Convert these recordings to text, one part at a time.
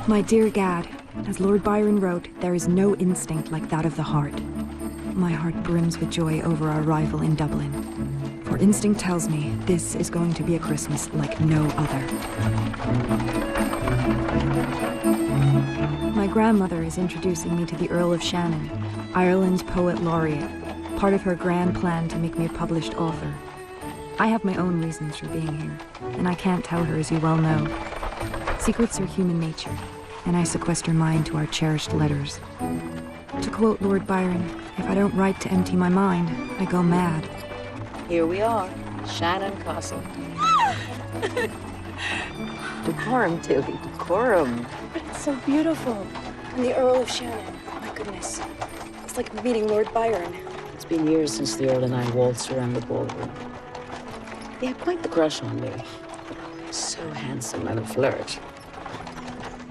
My dear Gad, as Lord Byron wrote, there is no instinct like that of the heart. My heart brims with joy over our arrival in Dublin. For instinct tells me this is going to be a Christmas like no other. My grandmother is introducing me to the Earl of Shannon, Ireland's poet laureate, part of her grand plan to make me a published author. I have my own reasons for being here, and I can't tell her, as you well know. Secrets are human nature, and I sequester mine to our cherished letters. To quote Lord Byron, if I don't write to empty my mind, I go mad. Here we are, Shannon Castle. Decorum, Tilly, decorum. But it's so beautiful. And the Earl of Shannon, my goodness. It's like meeting Lord Byron. It's been years since the Earl and I waltzed around the ballroom. He had quite the crush on me. So handsome and a flirt.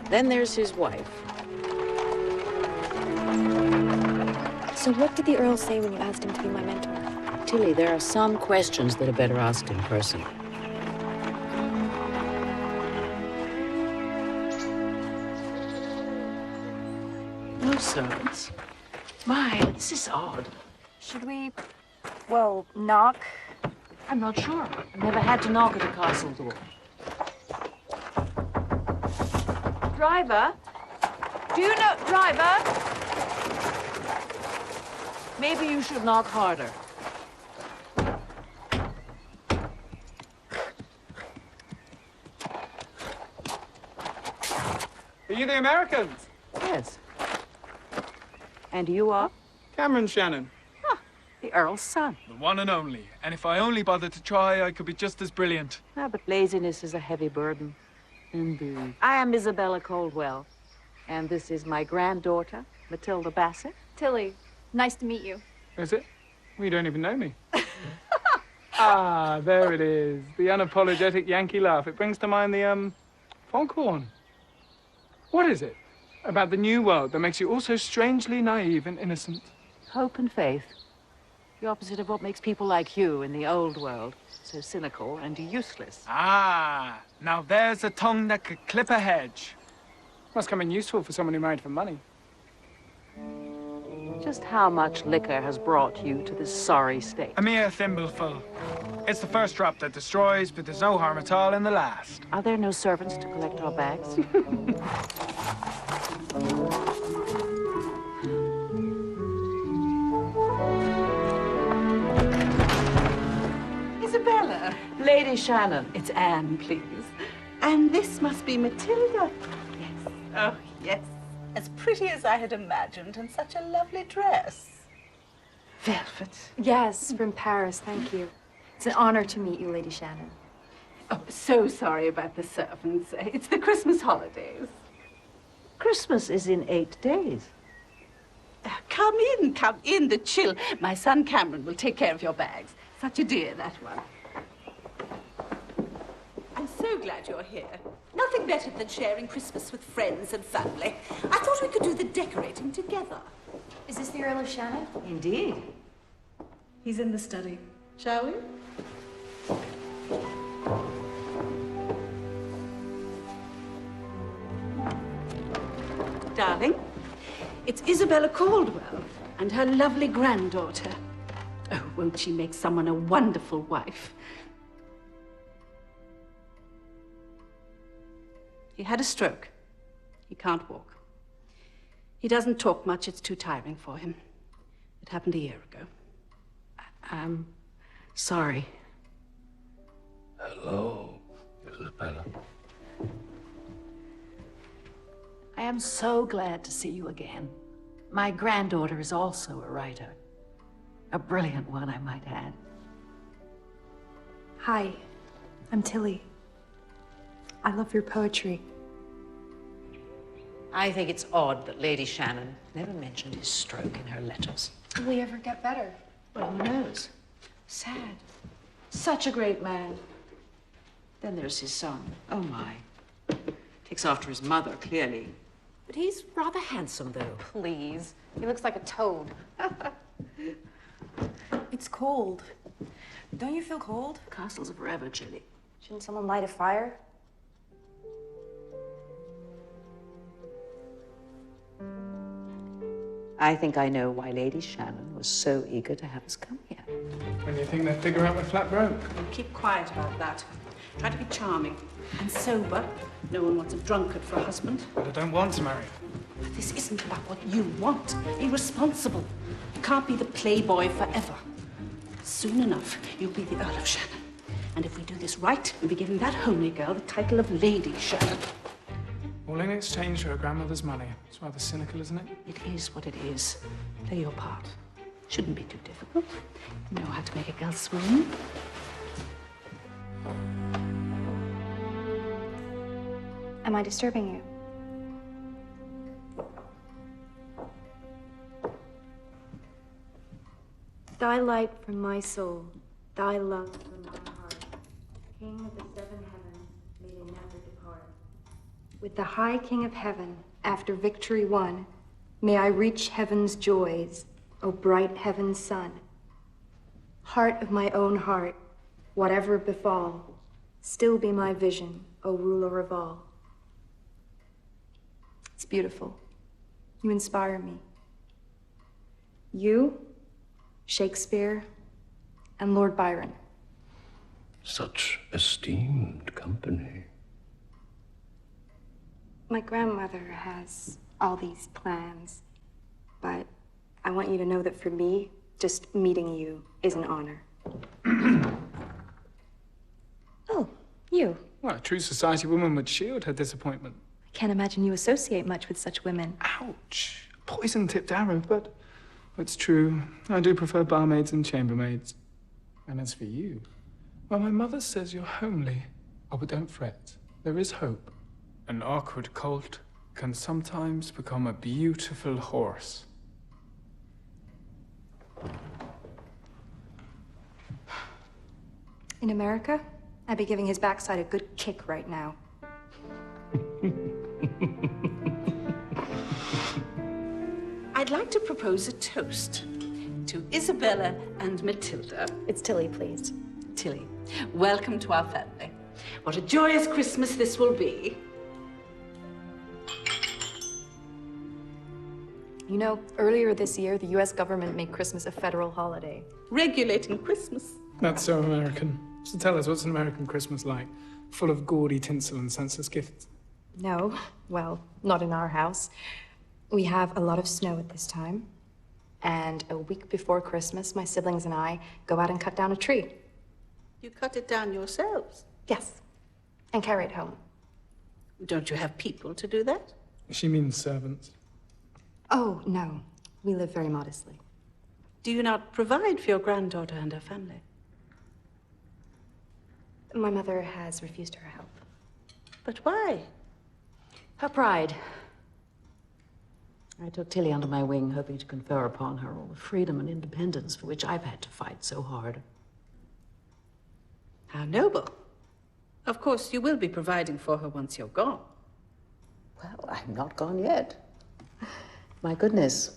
Then there's his wife. So what did the Earl say when you asked him to be my mentor? Tilly, there are some questions that are better asked in person. No servants. My, this is odd. Should we, well, knock? I'm not sure. I've never had to knock at a castle door. Driver? Do you know, driver? Maybe you should knock harder. Are you the Americans? Yes. And you are? Cameron Shannon. Ah, the Earl's son. The one and only. And if I only bothered to try, I could be just as brilliant. Ah, but laziness is a heavy burden. Indeed. I am Isabella Caldwell, and this is my granddaughter, Matilda Bassett. Tilly, nice to meet you. Is it? Well, you don't even know me. Ah, there it is. The unapologetic Yankee laugh. It brings to mind the, foghorn. What is it about the new world that makes you all so strangely naive and innocent? Hope and faith. The opposite of what makes people like you in the old world so cynical and useless. Ah, now there's a tongue that could clip a hedge. Must come in useful for someone who married for money. Just how much liquor has brought you to this sorry state? A mere thimbleful. It's the first drop that destroys, but there's no harm at all in the last. Are there no servants to collect our bags? Isabella. Lady Shannon. It's Anne, please. And this must be Matilda. Yes. Oh, yes. As pretty as I had imagined, and such a lovely dress. Velvet. Yes, from Paris, thank you. It's an honor to meet you, Lady Shannon. Oh, so sorry about the servants. It's the Christmas holidays. Christmas is in 8 days. Come in, the chill. My son Cameron will take care of your bags. Such a dear, that one. I'm so glad you're here. Nothing better than sharing Christmas with friends and family. I thought we could do the decorating together. Is this the Earl of Shannon? Indeed. He's in the study. Shall we? Darling, it's Isabella Caldwell and her lovely granddaughter. Oh, won't she make someone a wonderful wife? He had a stroke. He can't walk. He doesn't talk much. It's too tiring for him. It happened a year ago. I'm sorry. Hello, Isabella. I am so glad to see you again. My granddaughter is also a writer. A brilliant one, I might add. Hi, I'm Tilly. I love your poetry. I think it's odd that Lady Shannon never mentioned his stroke in her letters. Will he ever get better? Well, who knows? Sad. Such a great man. Then there's his son. Oh, my. Takes after his mother, clearly. But he's rather handsome, though. Please. He looks like a toad. It's cold. Don't you feel cold? Castles are forever chilly. Shouldn't someone light a fire? I think I know why Lady Shannon was so eager to have us come here. When do you think they'll figure out we're flat broke? Keep quiet about that. Try to be charming and sober. No one wants a drunkard for a husband. But I don't want to marry. But this isn't about what you want. Be responsible. You can't be the playboy forever. Soon enough, you'll be the Earl of Shannon. And if we do this right, you'll be giving that homely girl the title of Lady Shannon. All in exchange for her grandmother's money. It's rather cynical, isn't it? It is what it is. Play your part. Shouldn't be too difficult. You know how to make a girl swoon. Am I disturbing you? Thy light from my soul, thy love from my heart. King of the seven heavens, may they never depart. With the high King of heaven, after victory won, may I reach heaven's joys, O bright heaven's sun. Heart of my own heart, whatever befall, still be my vision, O ruler of all. It's beautiful. You inspire me. You, Shakespeare, and Lord Byron. Such esteemed company. My grandmother has all these plans, but I want you to know that for me, just meeting you is an honor. Oh, you. Well, a true society woman would shield her disappointment. I can't imagine you associate much with such women. Ouch. Poison-tipped arrow, but it's true. I do prefer barmaids and chambermaids. And as for you, well, my mother says you're homely. Oh, but don't fret. There is hope. An awkward colt can sometimes become a beautiful horse. In America, I'd be giving his backside a good kick right now. I'd like to propose a toast to Isabella and Matilda. It's Tilly, please. Tilly, welcome to our family. What a joyous Christmas this will be. You know, earlier this year, the US government made Christmas a federal holiday. Regulating Christmas. That's so American. So tell us, what's an American Christmas like? Full of gaudy tinsel and senseless gifts? No, well, not in our house. We have a lot of snow at this time. And a week before Christmas, my siblings and I go out and cut down a tree. You cut it down yourselves? Yes, and carry it home. Don't you have people to do that? She means servants. Oh, no. We live very modestly. Do you not provide for your granddaughter and her family? My mother has refused her help. But why? Her pride. I took Tilly under my wing, hoping to confer upon her all the freedom and independence for which I've had to fight so hard. How noble. Of course, you will be providing for her once you're gone. Well, I'm not gone yet. My goodness.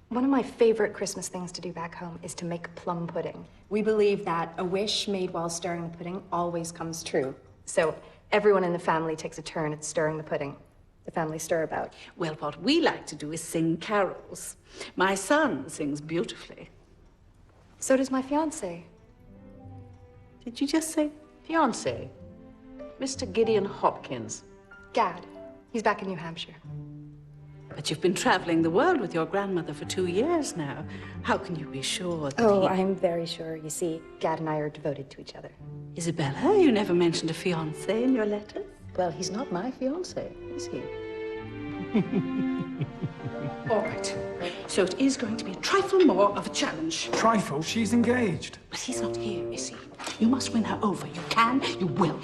One of my favorite Christmas things to do back home is to make plum pudding. We believe that a wish made while stirring the pudding always comes true. So everyone in the family takes a turn at stirring the pudding. The family stirabout. Well, what we like to do is sing carols. My son sings beautifully. So does my fiancé. Did you just say Fiancé, Mr. Gideon Hopkins. Gad. He's back in New Hampshire. But you've been traveling the world with your grandmother for 2 years now. How can you be sure that Oh, I'm very sure. You see, Gad and I are devoted to each other. Isabella, you never mentioned a fiancé in your letters. Well, he's not my fiancé, is he? All right. So it is going to be a trifle more of a challenge. Trifle? She's engaged. But he's not here, is he? You must win her over. You can, you will.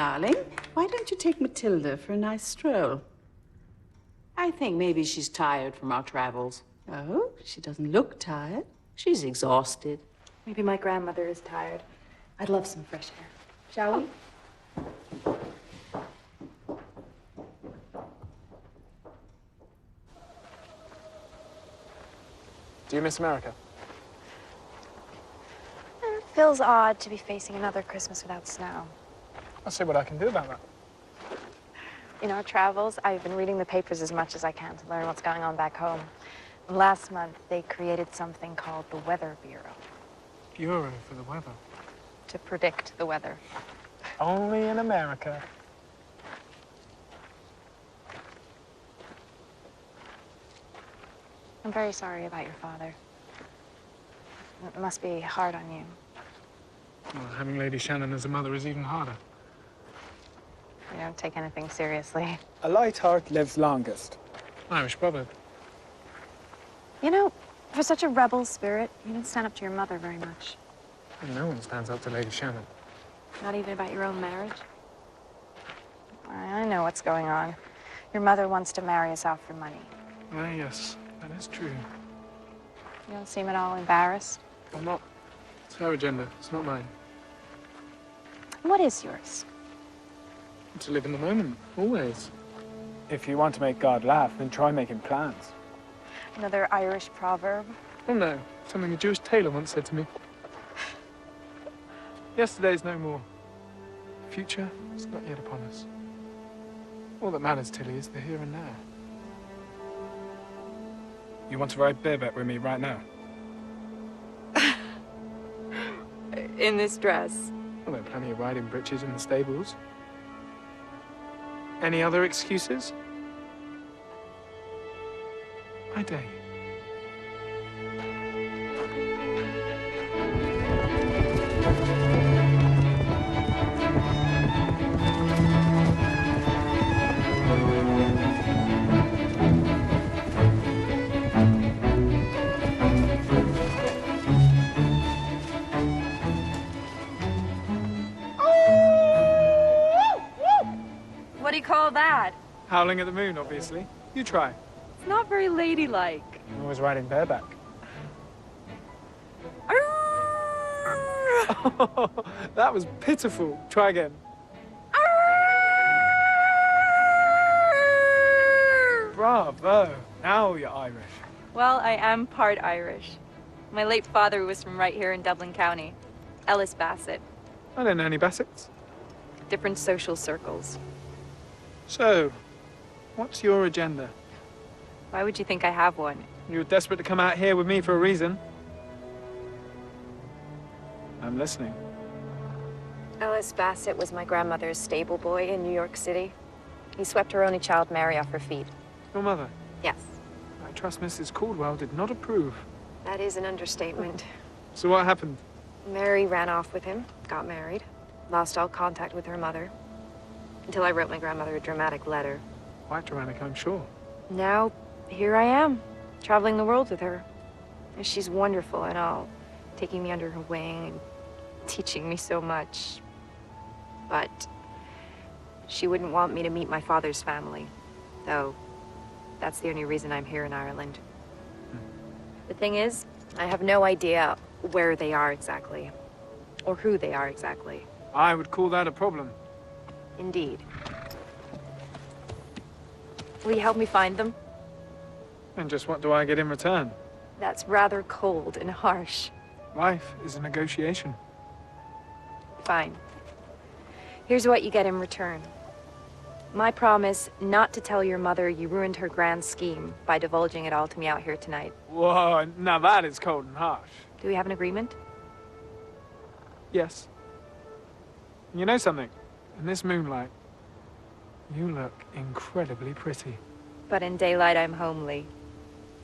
darling. Why don't you take Matilda for a nice stroll? I think maybe she's tired from our travels. Oh, she doesn't look tired. She's exhausted. Maybe my grandmother is tired. I'd love some fresh air. Shall we? Do you miss America? It feels odd to be facing another Christmas without snow. I'll see what I can do about that. In our travels, I've been reading the papers as much as I can to learn what's going on back home. Last month, they created something called the Weather Bureau. Bureau for the weather. To predict the weather. Only in America. I'm very sorry about your father. It must be hard on you. Well, having Lady Shannon as a mother is even harder. You don't take anything seriously. A light heart lives longest. Irish proverb. You know, for such a rebel spirit, you didn't stand up to your mother very much. No one stands up to Lady Shannon. Not even about your own marriage? I know what's going on. Your mother wants to marry us off for money. Ah, yes, that is true. You don't seem at all embarrassed. I'm not. It's her agenda. It's not mine. What is yours? To live in the moment, always. If you want to make God laugh, then try making plans. Another Irish proverb? Oh, no. Something a Jewish tailor once said to me. Yesterday's no more. The future is not yet upon us. All that matters, Tilly, is the here and now. You want to ride bareback with me right now? In this dress? Well, there are plenty of riding breeches in the stables. Any other excuses? I dare you. What do you call that? Howling at the moon, obviously. You try. It's not very ladylike. I'm always riding bareback. That was pitiful. Try again. Bravo. Now you're Irish. Well, I am part Irish. My late father was from right here in Dublin County. Ellis Bassett. I don't know any Bassets. Different social circles. So, what's your agenda? Why would you think I have one? You were desperate to come out here with me for a reason. I'm listening. Ellis Bassett was my grandmother's stable boy in New York City. He swept her only child, Mary, off her feet. Your mother? Yes. I trust Mrs. Caldwell did not approve. That is an understatement. So what happened? Mary ran off with him, got married, lost all contact with her mother, until I wrote my grandmother a dramatic letter. Quite dramatic, I'm sure. Now, here I am, traveling the world with her. And she's wonderful and all, taking me under her wing and teaching me so much. But she wouldn't want me to meet my father's family, though that's the only reason I'm here in Ireland. The thing is, I have no idea where they are exactly, or who they are exactly. I would call that a problem. Indeed. Will you help me find them? And just what do I get in return? That's rather cold and harsh. Life is a negotiation. Fine. Here's what you get in return. My promise not to tell your mother you ruined her grand scheme by divulging it all to me out here tonight. Whoa, now that is cold and harsh. Do we have an agreement? Yes. You know something? In this moonlight, you look incredibly pretty. But in daylight, I'm homely.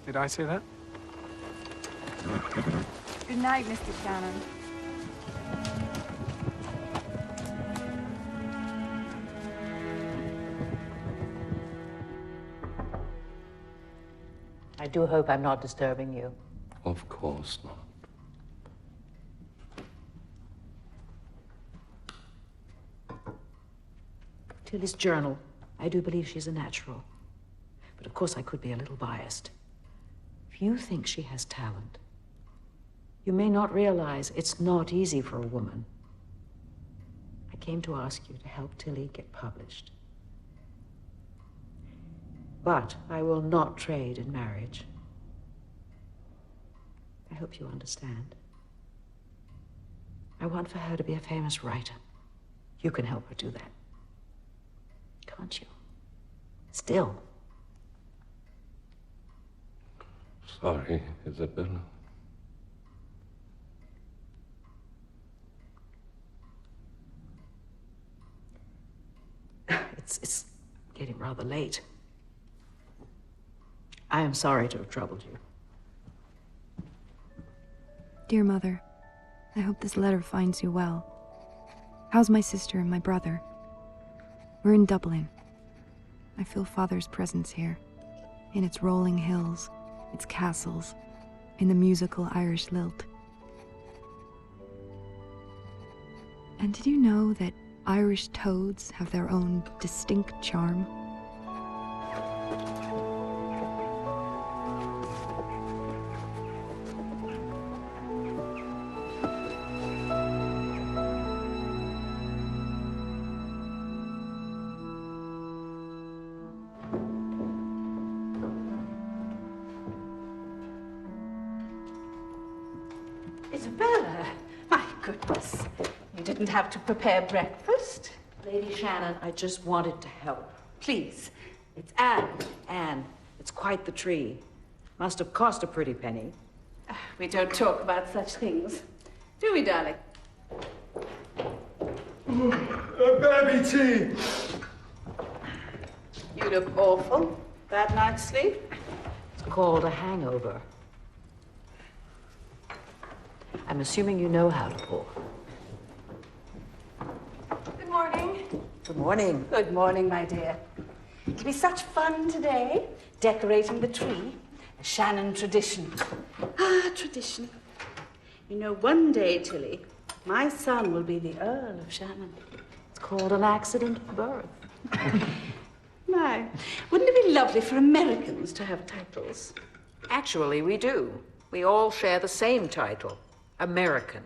Did I say that? Good night, Mr. Shannon. I do hope I'm not disturbing you. Of course not. Tilly's journal. I do believe she's a natural. But of course I could be a little biased. If you think she has talent, you may not realize it's not easy for a woman. I came to ask you to help Tilly get published. But I will not trade in marriage. I hope you understand. I want for her to be a famous writer. You can help her do that. Can't you? Still. Sorry, Isabella. It's getting rather late. I am sorry to have troubled you. Dear Mother, I hope this letter finds you well. How's my sister and my brother? We're in Dublin. I feel Father's presence here, in its rolling hills, its castles, in the musical Irish lilt. And did you know that Irish toads have their own distinct charm? Isabella, my goodness. You didn't have to prepare breakfast. Lady Shannon, I just wanted to help. Please. It's Anne. Anne. It's quite the tree. Must have cost a pretty penny. We don't talk about such things. Do we, darling? Baby tea! You look awful. Bad night's sleep? It's called a hangover. I'm assuming you know how to pour. Good morning. Good morning. Good morning, my dear. It'll be such fun today, decorating the tree. A Shannon tradition. Ah, tradition. You know, one day, Tilly, my son will be the Earl of Shannon. It's called an accident of birth. My, wouldn't it be lovely for Americans to have titles? Actually, we do. We all share the same title. American.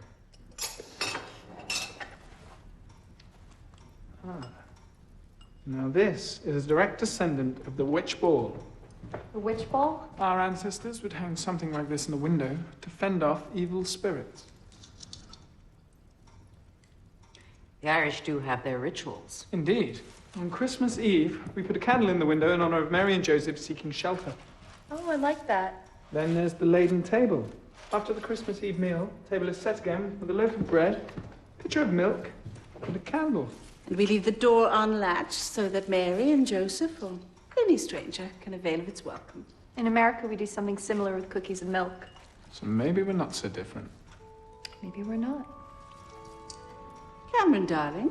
Now this is a direct descendant of the witch ball. The witch ball? Our ancestors would hang something like this in the window to fend off evil spirits. The Irish do have their rituals. Indeed. On Christmas Eve, we put a candle in the window in honor of Mary and Joseph seeking shelter. Oh, I like that. Then there's the laden table. After the Christmas Eve meal, the table is set again with a loaf of bread, a pitcher of milk, and a candle. And we leave the door unlatched so that Mary and Joseph or any stranger can avail of its welcome. In America, we do something similar with cookies and milk. So maybe we're not so different. Maybe we're not. Cameron, darling,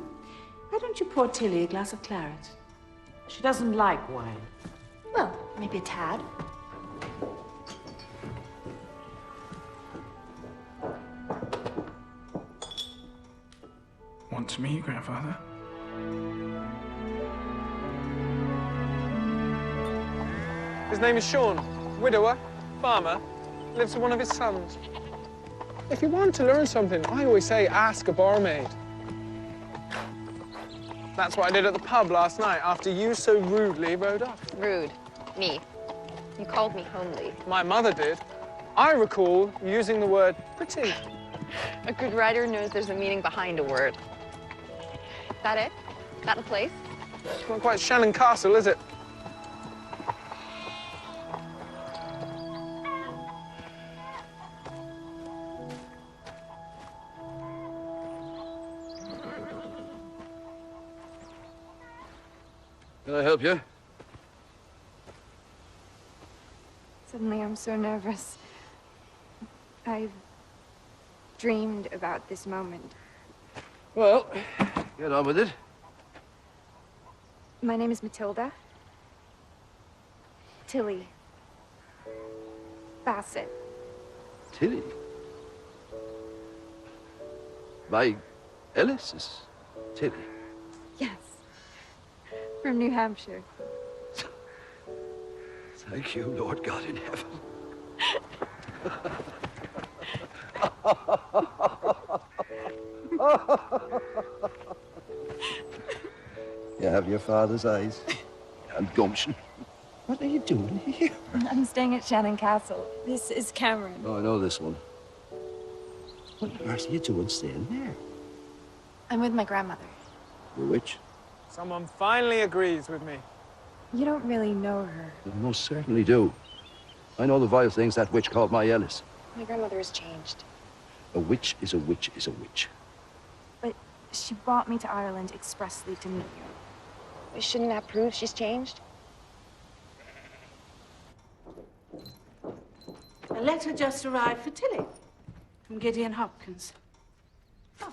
why don't you pour Tilly a glass of claret? She doesn't like wine. Well, maybe a tad. Want to meet you, Grandfather? His name is Sean, widower, farmer, lives with one of his sons. If you want to learn something, I always say ask a barmaid. That's what I did at the pub last night after you so rudely rode off. Rude. Me. You called me homely. My mother did. I recall using the word pretty. A good writer knows there's a meaning behind a word. That it? That the place? It's not quite Shannon Castle, is it? Can I help you? Suddenly, I'm so nervous. I've dreamed about this moment. Well, get on with it. My name is Matilda. Tilly. Bassett. Tilly. My Ellis is Tilly. Yes. From New Hampshire. Thank you, Lord God in heaven. You have your father's eyes and gumption. What are you doing here? I'm staying at Shannon Castle. This is Cameron. Oh, I know this one. What on earth are you doing staying there? I'm with my grandmother. The witch? Someone finally agrees with me. You don't really know her. I most certainly do. I know the vile things that witch called my Ellis. My grandmother has changed. A witch is a witch is a witch. But she brought me to Ireland expressly to meet you. Shouldn't that prove she's changed? A letter just arrived for Tilly from Gideon Hopkins. Oh.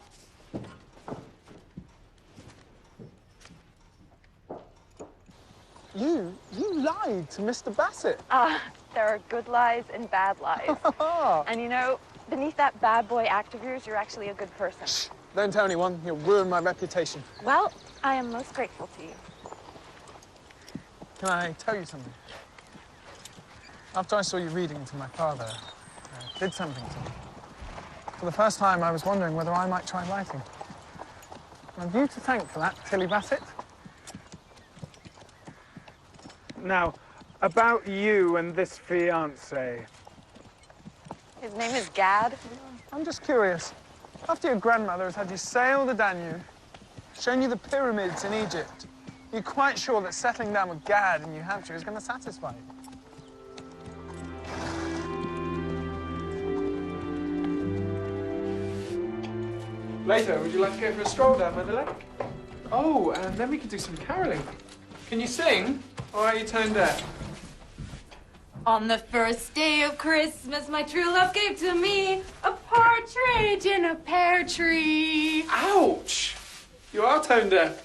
You lied to Mr. Bassett. There are good lies and bad lies. And you know, beneath that bad boy act of yours, you're actually a good person. Shh, don't tell anyone. You'll ruin my reputation. Well, I am most grateful to you. Can I tell you something? After I saw you reading to my father, it did something to me. For the first time, I was wondering whether I might try writing. And you to thank for that, Tilly Bassett. Now, about you and this fiancé. His name is Gad. I'm just curious. After your grandmother has had you sail the Danube, shown you the pyramids in Egypt, you're quite sure that settling down with Gad in New Hampshire is going to satisfy you? Later, would you like to go for a stroll down by the lake? Oh, and then we could do some caroling. Can you sing, or are you tone deaf? On the first day of Christmas, my true love gave to me a partridge in a pear tree. Ouch! You are tone deaf.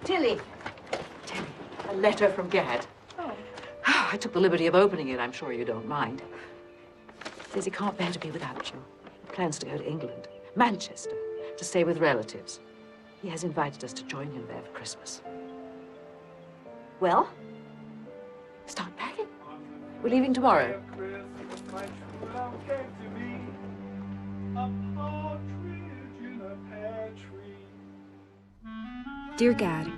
Tilly, a letter from Gad. Oh. I took the liberty of opening it. I'm sure you don't mind. Says he can't bear to be without you. He plans to go to England, Manchester, to stay with relatives. He has invited us to join him there for Christmas. Well, start packing. We're leaving tomorrow. Dear Gad,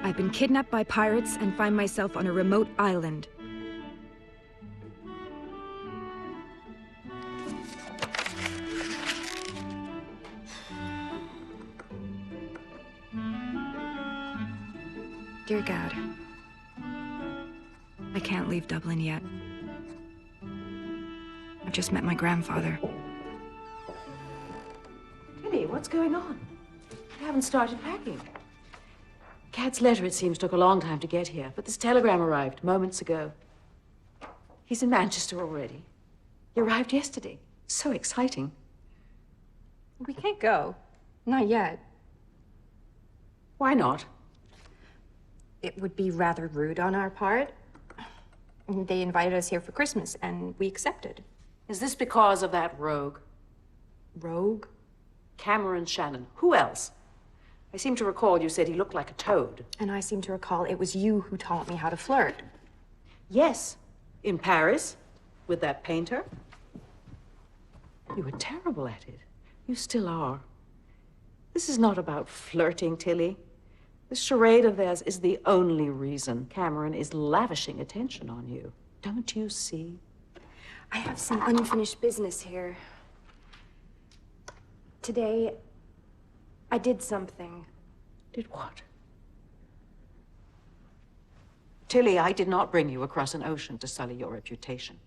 I've been kidnapped by pirates and find myself on a remote island. Dear Gad, I can't leave Dublin yet. I've just met my grandfather. Tilly, what's going on? You haven't started packing. Gad's letter, it seems, took a long time to get here, but this telegram arrived moments ago. He's in Manchester already. He arrived yesterday. So exciting. We can't go. Not yet. Why not? It would be rather rude on our part. They invited us here for Christmas, and we accepted. Is this because of that rogue? Rogue? Cameron Shannon. Who else? I seem to recall you said he looked like a toad. And I seem to recall it was you who taught me how to flirt. Yes, in Paris, with that painter. You were terrible at it. You still are. This is not about flirting, Tilly. This charade of theirs is the only reason Cameron is lavishing attention on you. Don't you see? I have some unfinished business here. Today, I did something. Did what? Tilly, I did not bring you across an ocean to sully your reputation.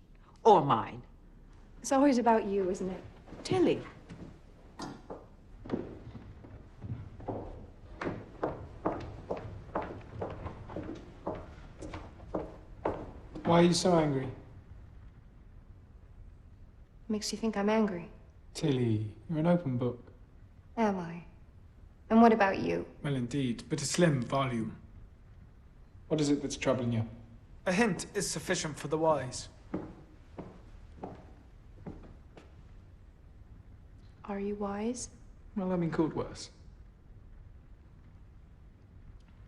Or mine. It's always about you, isn't it? Tilly. Why are you so angry? Makes you think I'm angry. Tilly, you're an open book. Am I? And what about you? Well, indeed, but a slim volume. What is it that's troubling you? A hint is sufficient for the wise. Are you wise? Well, I've been called worse.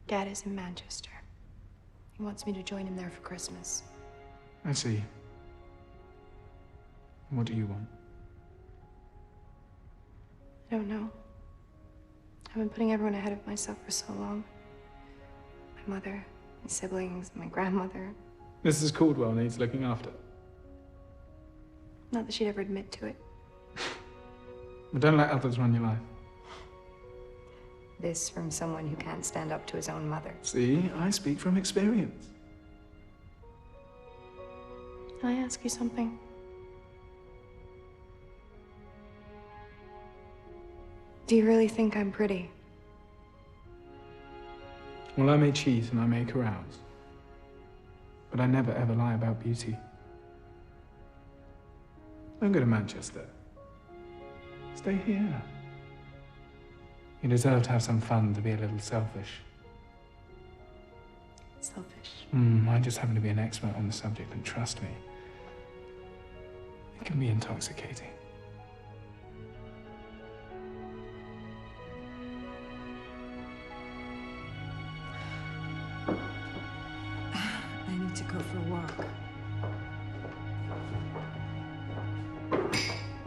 Dad is in Manchester. He wants me to join him there for Christmas. I see. What do you want? I don't know. I've been putting everyone ahead of myself for so long. My mother, my siblings, my grandmother. Mrs. Caldwell needs looking after. Not that she'd ever admit to it. But don't let others run your life. This from someone who can't stand up to his own mother. See, I speak from experience. Can I ask you something? Do you really think I'm pretty? Well, I may cheat and I may carouse. But I never ever lie about beauty. Don't go to Manchester. Stay here. You deserve to have some fun, to be a little selfish. Selfish? I just happen to be an expert on the subject, and trust me, it can be intoxicating. I need to go for a walk.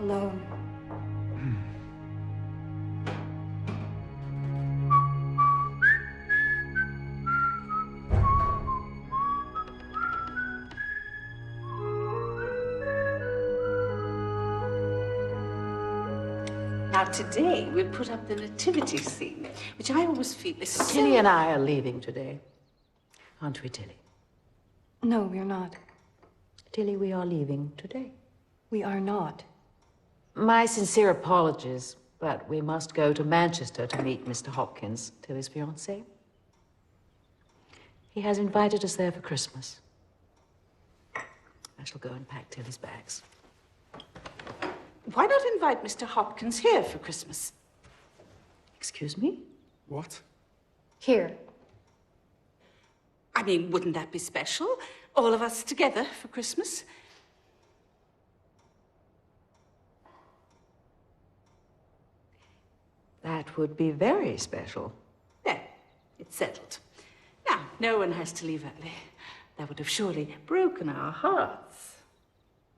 Alone. Now, today, we'll put up the nativity scene, which I always feel is so... Tilly and I are leaving today. Aren't we, Tilly? No, we're not. Tilly, we are leaving today. We are not. My sincere apologies, but we must go to Manchester to meet Mr. Hopkins, Tilly's fiancé. He has invited us there for Christmas. I shall go and pack Tilly's bags. Why not invite Mr. Hopkins here for Christmas? Excuse me? What? Here. I mean, wouldn't that be special? All of us together for Christmas? That would be very special. There, it's settled. Now, no one has to leave early. That would have surely broken our hearts.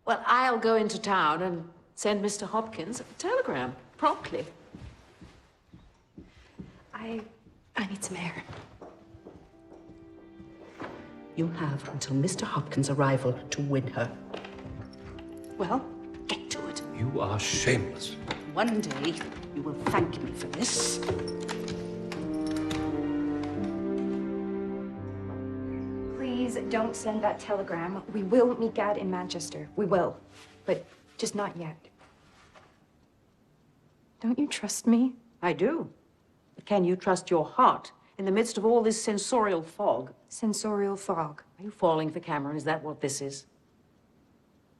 Well, I'll go into town and send Mr. Hopkins a telegram, promptly. I need some air. You have until Mr. Hopkins' arrival to win her. Well, get to it. You are shameless. One day, you will thank me for this. Please don't send that telegram. We will meet Dad in Manchester. We will. But just not yet. Don't you trust me? I do. But can you trust your heart in the midst of all this sensorial fog? Sensorial fog. Are you falling for Cameron? Is that what this is?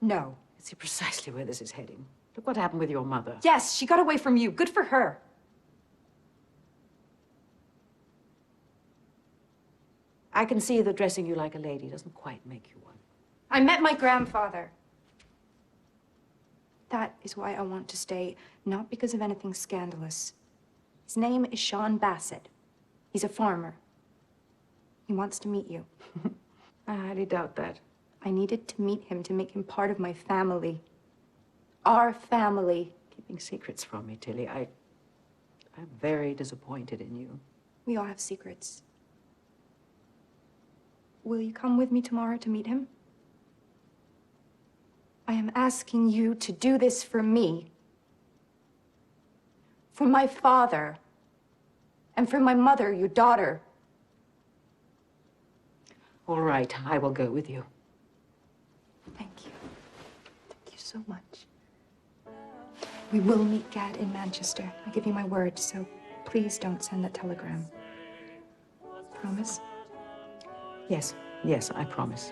No. I see precisely where this is heading. Look what happened with your mother. Yes, she got away from you. Good for her. I can see that dressing you like a lady doesn't quite make you one. I met my grandfather. That is why I want to stay, not because of anything scandalous. His name is Sean Bassett. He's a farmer. He wants to meet you. I highly doubt that. I needed to meet him to make him part of my family. Our family. Keeping secrets from me, Tilly. I'm very disappointed in you. We all have secrets. Will you come with me tomorrow to meet him? I am asking you to do this for me. For my father. And for my mother, your daughter. All right, I will go with you. Thank you. Thank you so much. We will meet Dad in Manchester. I give you my word, so please don't send that telegram. Promise? Yes, yes, I promise.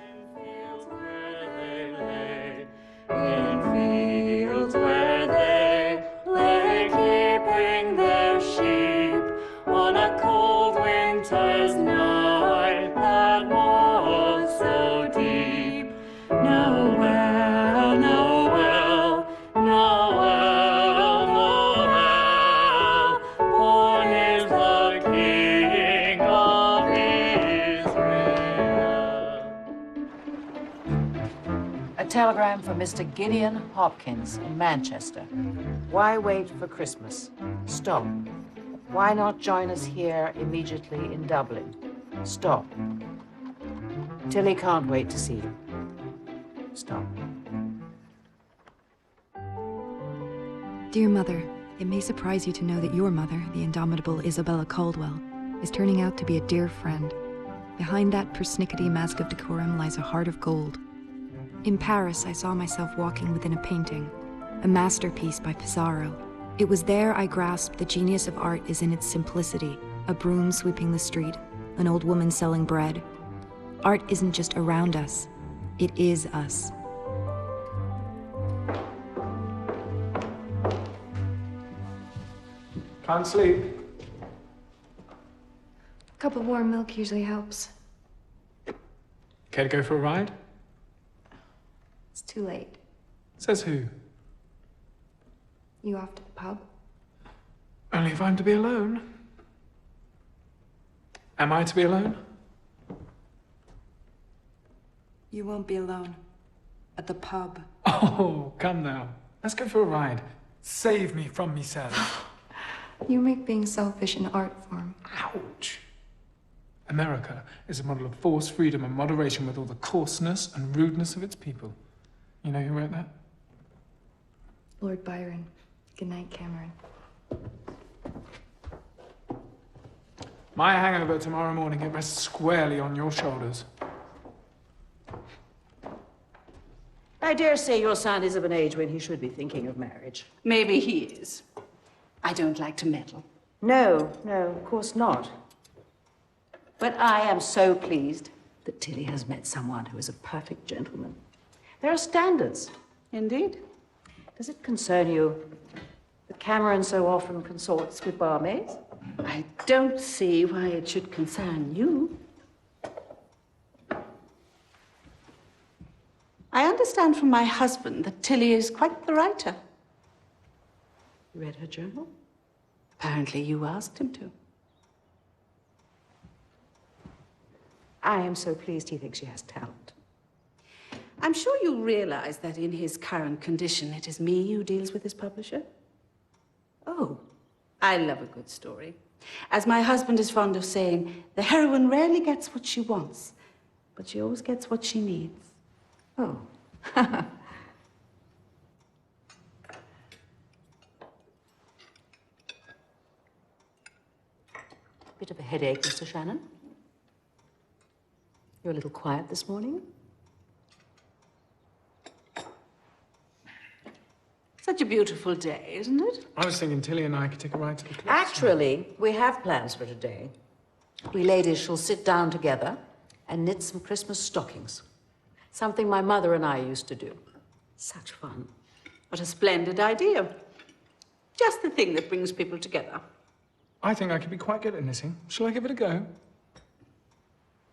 In fields where they lay keeping their sheep on a cold winter's night that was so deep. Noel, Noel, Noel, Noel. telegram from Mr. Gideon Hopkins in Manchester. Why wait for Christmas? Stop. Why not join us here immediately in Dublin? Stop. Tilly can't wait to see you. Stop. Dear Mother, it may surprise you to know that your mother, the indomitable Isabella Caldwell, is turning out to be a dear friend. Behind that persnickety mask of decorum lies a heart of gold. In Paris, I saw myself walking within a painting, a masterpiece by Pissarro. It was there I grasped the genius of art is in its simplicity, a broom sweeping the street, an old woman selling bread. Art isn't just around us, it is us. Can't sleep. A cup of warm milk usually helps. Care to go for a ride? It's too late. Says who? You off to the pub? Only if I'm to be alone. Am I to be alone? You won't be alone. At the pub. Oh, come now. Let's go for a ride. Save me from myself. You make being selfish an art form. Ouch. America is a model of force, freedom, and moderation with all the coarseness and rudeness of its people. You know who wrote that? Lord Byron. Good night, Cameron. My hangover tomorrow morning, it rests squarely on your shoulders. I dare say your son is of an age when he should be thinking of marriage. Maybe he is. I don't like to meddle. No, of course not. But I am so pleased that Tilly has met someone who is a perfect gentleman. There are standards. Indeed. Does it concern you that Cameron so often consorts with barmaids? I don't see why it should concern you. I understand from my husband that Tilly is quite the writer. You read her journal? Apparently you asked him to. I am so pleased he thinks she has talent. I'm sure you realize that in his current condition, it is me who deals with his publisher. Oh, I love a good story. As my husband is fond of saying, the heroine rarely gets what she wants, but she always gets what she needs. oh. Bit of a headache, Mr. Shannon. You're a little quiet this morning. Such a beautiful day, isn't it? I was thinking Tilly and I could take a ride to the cliffs. Actually, we have plans for today. We ladies shall sit down together and knit some Christmas stockings. Something my mother and I used to do. Such fun. What a splendid idea. Just the thing that brings people together. I think I could be quite good at knitting. Shall I give it a go?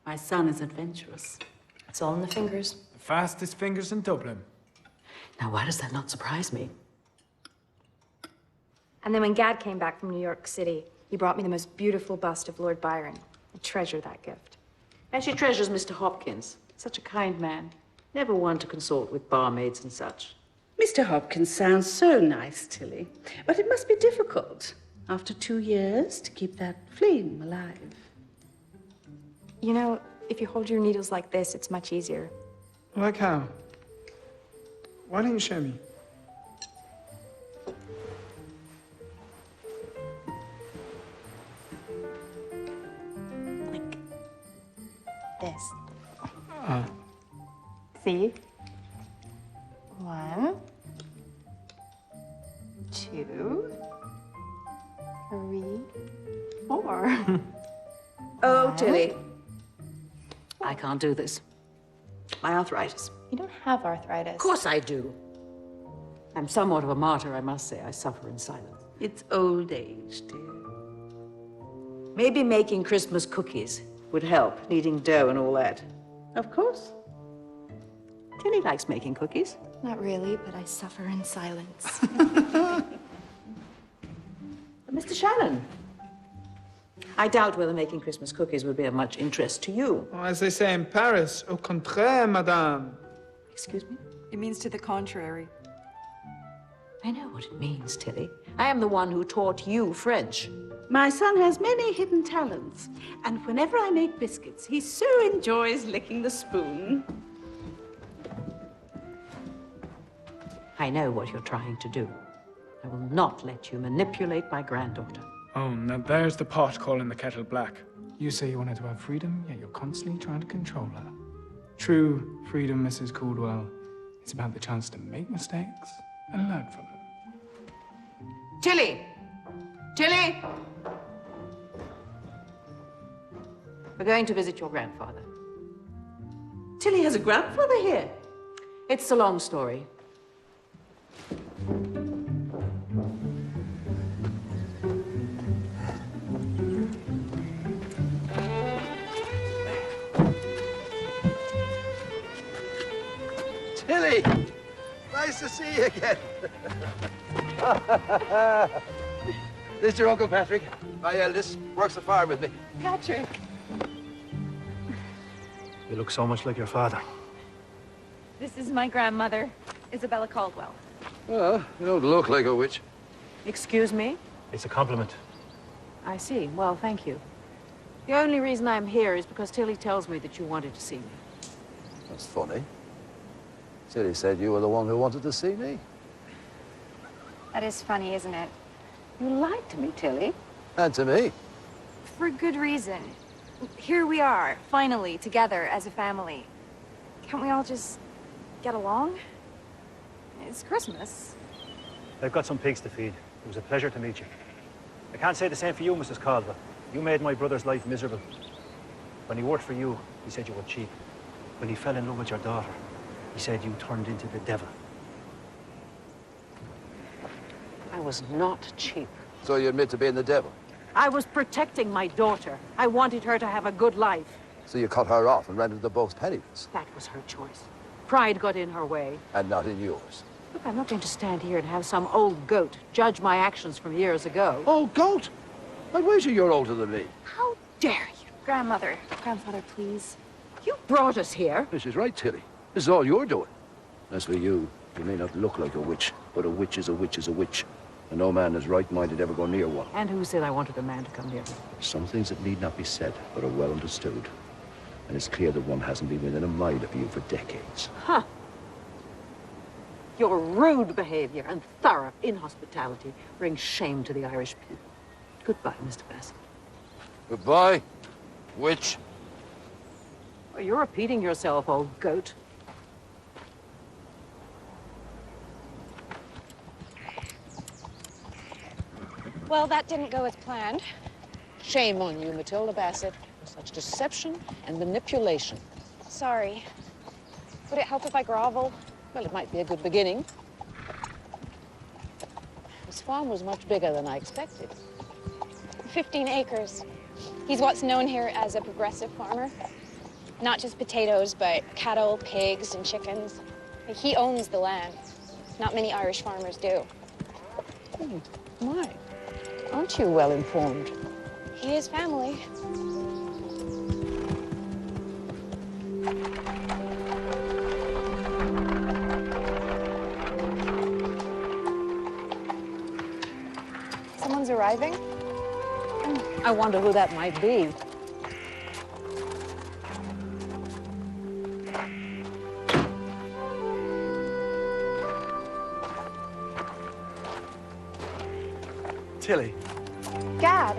My son is adventurous. It's all in the fingers. The fastest fingers in Dublin. Now, why does that not surprise me? And then when Gad came back from New York City, he brought me the most beautiful bust of Lord Byron. I treasure that gift. And she treasures Mr. Hopkins. Such a kind man. Never one to consort with barmaids and such. Mr. Hopkins sounds so nice, Tilly. But it must be difficult, after 2 years, to keep that flame alive. You know, if you hold your needles like this, it's much easier. Like how? Why don't you show me? Like this. Ah. See? 1, 2, 3, 4. Oh, Tilly. I can't do this. My arthritis. You don't have arthritis. Of course I do. I'm somewhat of a martyr, I must say. I suffer in silence. It's old age, dear. Maybe making Christmas cookies would help, kneading dough and all that. Of course. Tilly likes making cookies. Not really, but I suffer in silence. Mr. Shannon, I doubt whether making Christmas cookies would be of much interest to you. Well, as they say in Paris, au contraire, madame. Excuse me? It means to the contrary. I know what it means, Tilly. I am the one who taught you French. My son has many hidden talents, and whenever I make biscuits, he so enjoys licking the spoon. I know what you're trying to do. I will not let you manipulate my granddaughter. Oh, now there's the pot calling the kettle black. You say you wanted to have freedom, yet you're constantly trying to control her. True freedom, Mrs. Caldwell, is about the chance to make mistakes and learn from them. Tilly! Tilly! We're going to visit your grandfather. Tilly has a grandfather here. It's a long story. Tilly! Nice to see you again. This is your Uncle Patrick. My eldest works the farm with me. Patrick. You look so much like your father. This is my grandmother, Isabella Caldwell. Well, you don't look like a witch. Excuse me? It's a compliment. I see. Well, thank you. The only reason I'm here is because Tilly tells me that you wanted to see me. That's funny. Tilly said you were the one who wanted to see me. That is funny, isn't it? You lied to me, Tilly. And to me. For good reason. Here we are, finally, together as a family. Can't we all just get along? It's Christmas. They've got some pigs to feed. It was a pleasure to meet you. I can't say the same for you, Mrs. Caldwell. You made my brother's life miserable. When he worked for you, he said you were cheap. When he fell in love with your daughter, he said you turned into the devil. I was not cheap. So you admit to being the devil? I was protecting my daughter. I wanted her to have a good life. So you cut her off and rendered the both penniless? That was her choice. Pride got in her way. And not in yours? Look, I'm not going to stand here and have some old goat judge my actions from years ago. Oh, goat? I wager you're older than me. How dare you? Grandmother, grandfather, please. You brought us here. This is right, Tilly. This is all you're doing. As for you, you may not look like a witch, but a witch is a witch is a witch. And no man is right-minded ever go near one. And who said I wanted a man to come near me? Some things that need not be said, but are well understood. And it's clear that one hasn't been within a mile of you for decades. Huh. Your rude behavior and thorough inhospitality bring shame to the Irish people. Goodbye, Mr. Bassett. Goodbye, witch. Well, you're repeating yourself, old goat. Well, that didn't go as planned. Shame on you, Matilda Bassett. Such deception and manipulation. Sorry. Would it help if I grovel? Well, it might be a good beginning. This farm was much bigger than I expected. 15 acres. He's what's known here as a progressive farmer. Not just potatoes, but cattle, pigs, and chickens. He owns the land. Not many Irish farmers do. Oh, my. Aren't you well informed? He is family. Someone's arriving? I wonder who that might be. Tilly. Gad.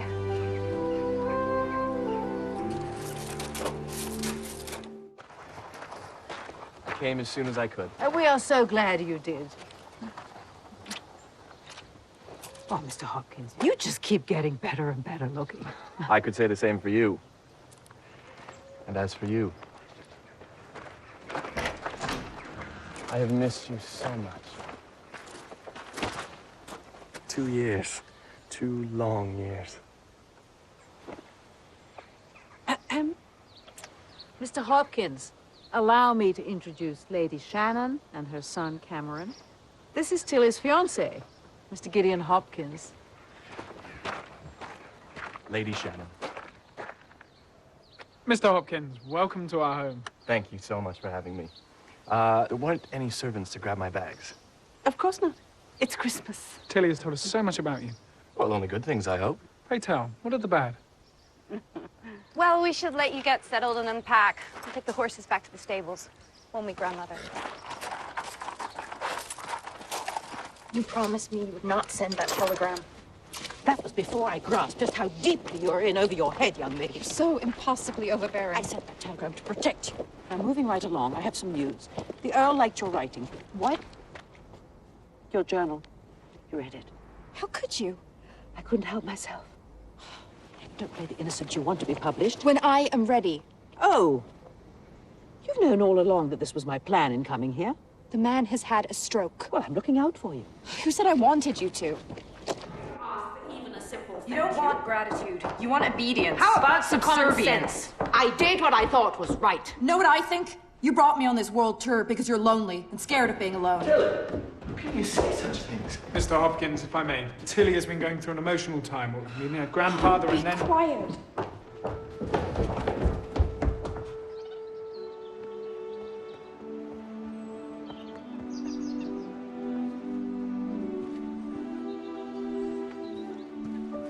I came as soon as I could. We are so glad you did. Oh, Mr. Hopkins, you just keep getting better and better looking. I could say the same for you. And as for you, I have missed you so much. 2 years. 2 long years. Mr. Hopkins, allow me to introduce Lady Shannon and her son, Cameron. This is Tilly's fiancé, Mr. Gideon Hopkins. Lady Shannon. Mr. Hopkins, welcome to our home. Thank you so much for having me. There weren't any servants to grab my bags. Of course not. It's Christmas. Tilly has told us so much about you. Well, only good things, I hope. Pray tell, what are the bad? Well, we should let you get settled and unpack. We'll take the horses back to the stables. We'll meet grandmother. You promised me you would not send that telegram. That was before I grasped just how deeply you're in over your head, young lady. You're so impossibly overbearing. I sent that telegram to protect you. Now, moving right along, I have some news. The Earl liked your writing. What? Your journal. You read it. How could you? I couldn't help myself. Don't play the innocent. You want to be published. When I am ready. Oh. You've known all along that this was my plan in coming here. The man has had a stroke. Well, I'm looking out for you. Who said I wanted you to? You don't want gratitude. You want obedience. How about subservience? I did what I thought was right. Know what I think? You brought me on this world tour because you're lonely and scared of being alone. Tilly, how can you say such things? Mr. Hopkins, if I may, Tilly has been going through an emotional time, meeting her grandfather and then... Be quiet.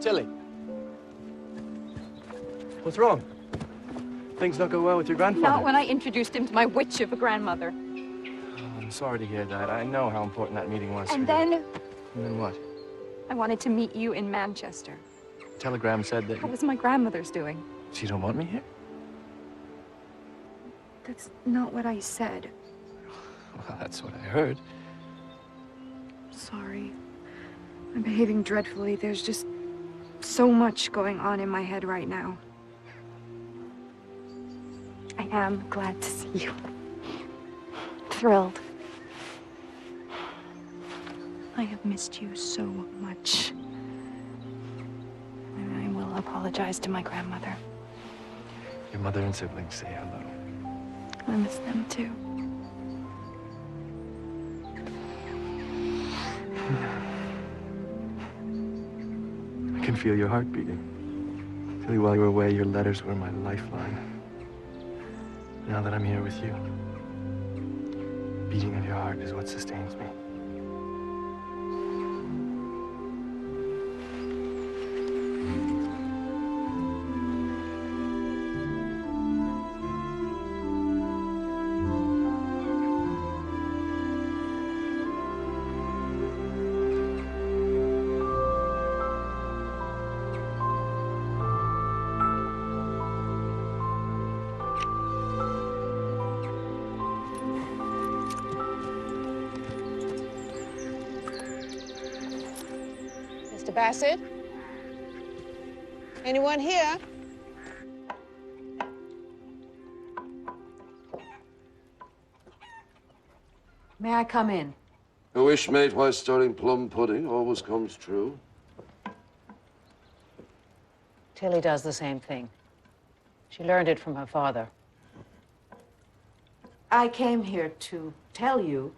Tilly. What's wrong? Things don't go well with your grandfather? Not when I introduced him to my witch of a grandmother. Oh, I'm sorry to hear that. I know how important that meeting was. And for you. then... And then what? I wanted to meet you in Manchester. Telegram said that... How was my grandmother's doing? So you don't want me here? That's not what I said. Well, that's what I heard. Sorry. I'm behaving dreadfully. There's just so much going on in my head right now. I am glad to see you. Thrilled. I have missed you so much. And I will apologize to my grandmother. Your mother and siblings say hello. I miss them too. I can feel your heart beating. Tilly, while you were away, your letters were my lifeline. Now that I'm here with you, the beating of your heart is what sustains me. Bassett? Anyone here? May I come in? A wish made while stirring plum pudding always comes true. Tilly does the same thing. She learned it from her father. I came here to tell you.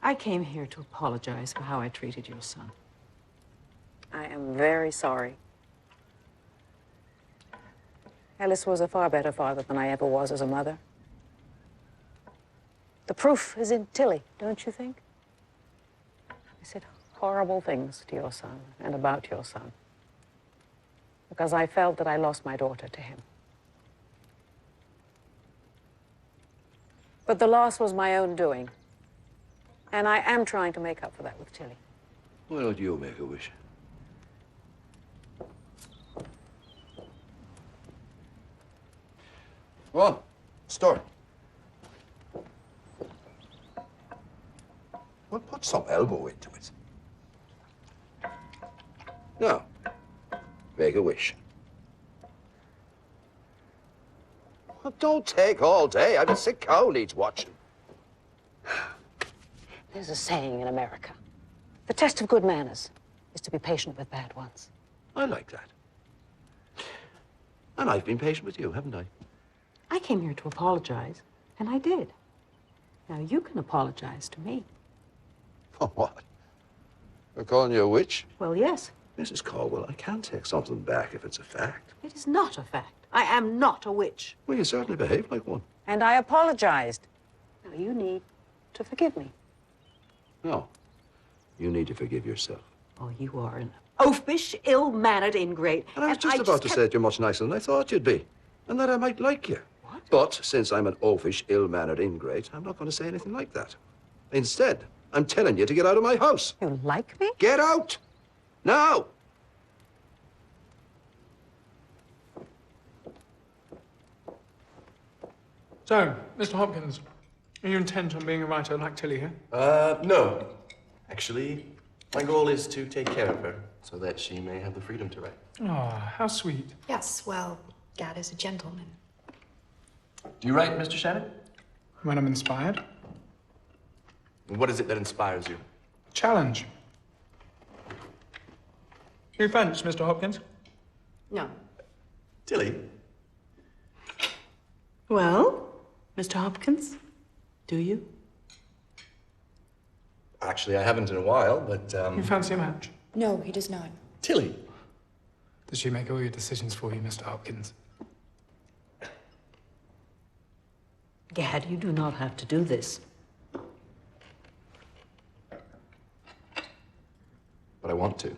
I came here to apologize for how I treated your son. I am very sorry. Ellis was a far better father than I ever was as a mother. The proof is in Tilly, don't you think? I said horrible things to your son and about your son because I felt that I lost my daughter to him. But the loss was my own doing. And I am trying to make up for that with Tilly. Why don't you make a wish? Go on, start. Well, put some elbow into it. Now, make a wish. Well, don't take all day. I'm a sick cow needs watching. There's a saying in America. The test of good manners is to be patient with bad ones. I like that. And I've been patient with you, haven't I? I came here to apologize, and I did. Now you can apologize to me. For what? For calling you a witch? Well, yes. Mrs. Caldwell, I can take something back if it's a fact. It is not a fact. I am not a witch. Well, you certainly behave like one. And I apologized. Now you need to forgive me. No. You need to forgive yourself. Oh, you are an oafish, ill-mannered ingrate. And I was just about to say that you're much nicer than I thought you'd be. And that I might like you. What? But since I'm an oafish, ill-mannered ingrate, I'm not going to say anything like that. Instead, I'm telling you to get out of my house. You like me? Get out! Now! So, Mr. Hopkins, are you intent on being a writer like Tilly here? No. Actually, my goal is to take care of her so that she may have the freedom to write. Ah, how sweet. Yes, well, Gad is a gentleman. Do you write, Mr. Shannon? When I'm inspired. What is it that inspires you? Challenge. You French, Mr. Hopkins? No. Tilly? Well, Mr. Hopkins, do you? Actually, I haven't in a while, but, You fancy a match? No, he does not. Tilly? Does she make all your decisions for you, Mr. Hopkins? Gad, you do not have to do this. But I want to.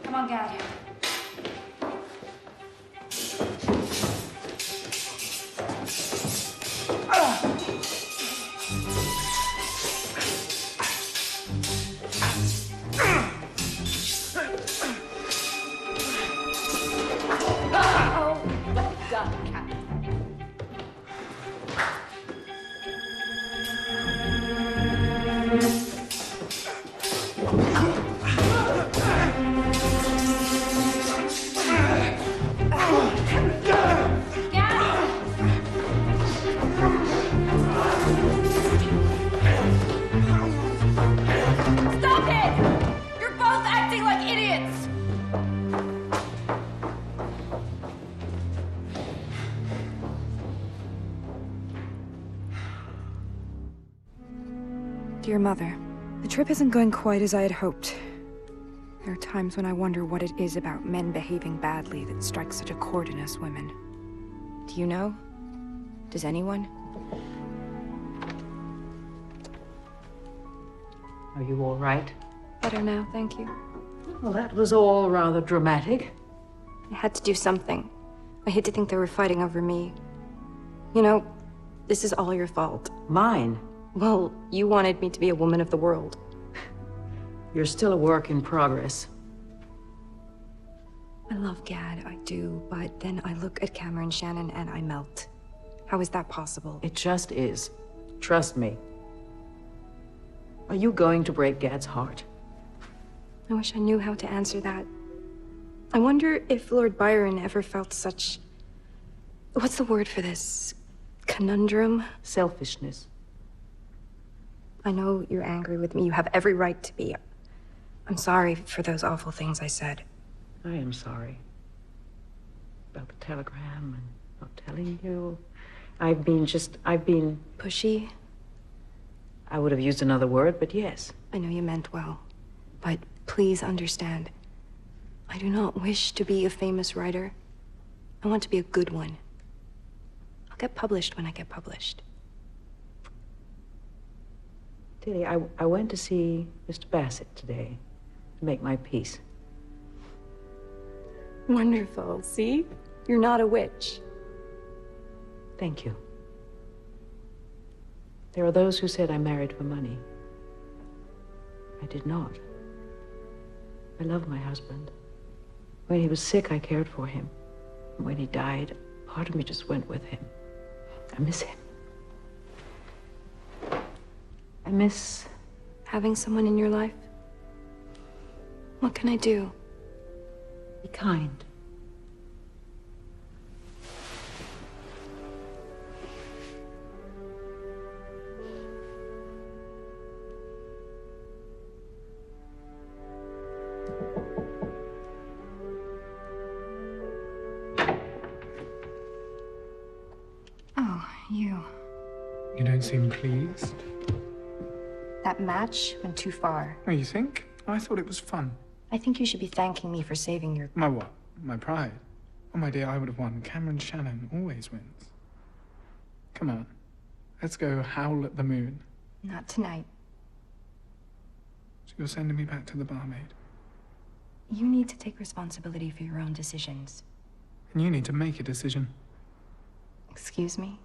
Come on, Gad. Stop it! You're both acting like idiots! Dear Mother, the trip isn't going quite as I had hoped. There are times when I wonder what it is about men behaving badly that strikes such a chord in us women. Do you know? Does anyone? Are you all right? Better now, thank you. Well, that was all rather dramatic. I had to do something. I hate to think they were fighting over me. You know, this is all your fault. Mine? Well, you wanted me to be a woman of the world. You're still a work in progress. I love Gad, I do, but then I look at Cameron Shannon and I melt. How is that possible? It just is. Trust me. Are you going to break Gad's heart? I wish I knew how to answer that. I wonder if Lord Byron ever felt such... What's the word for this? Conundrum? Selfishness. I know you're angry with me. You have every right to be. I'm sorry for those awful things I said. I am sorry. About the telegram and not telling you. I've been... Pushy? I would have used another word, but yes. I know you meant well. But please understand. I do not wish to be a famous writer. I want to be a good one. I'll get published when I get published. Tilly, I went to see Mr. Bassett today to make my peace. Wonderful. See? You're not a witch. Thank you. There are those who said I married for money. I did not. I love my husband. When he was sick, I cared for him. And when he died, part of me just went with him. I miss him. I miss... having someone in your life? What can I do? Be kind. You. You don't seem pleased. That match went too far. Oh, you think? I thought it was fun. I think you should be thanking me for saving your... My what? My pride? Oh, my dear, I would have won. Cameron Shannon always wins. Come on. Let's go howl at the moon. Not tonight. So you're sending me back to the barmaid? You need to take responsibility for your own decisions. And you need to make a decision. Excuse me?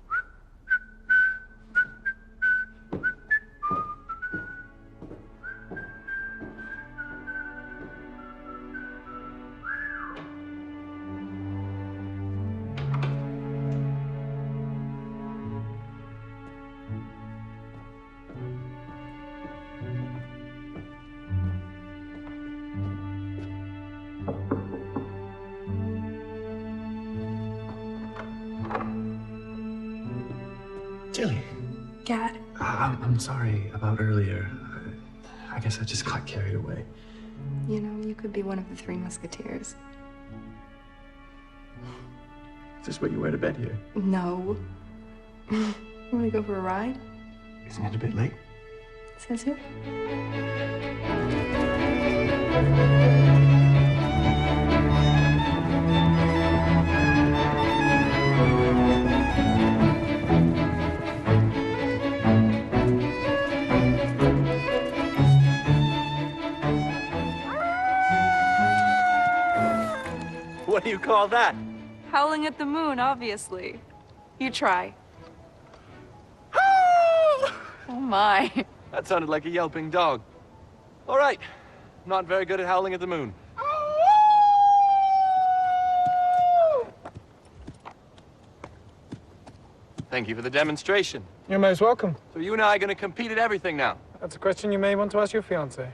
Tilly. Dad? I'm sorry about earlier. I guess I just got carried away. You know, you could be one of the Three Musketeers. Is this what you wear to bed here? No. You want to go for a ride? Isn't it a bit late? Says who? What do you call that? Howling at the moon, obviously. You try. Oh my. That sounded like a yelping dog. All right. Not very good at howling at the moon. Thank you for the demonstration. You're most welcome. So you and I are going to compete at everything now. That's a question you may want to ask your fiancé.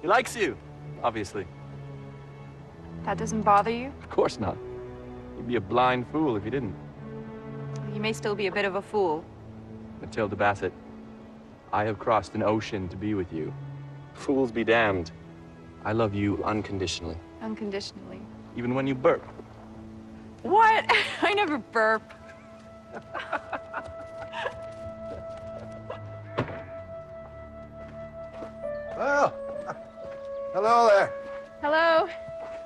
He likes you, obviously. That doesn't bother you? Of course not. You'd be a blind fool if you didn't. You may still be a bit of a fool. Matilda Bassett, I have crossed an ocean to be with you. Fools be damned. I love you unconditionally. Unconditionally. Even when you burp. What? I never burp. Well, hello there. Hello.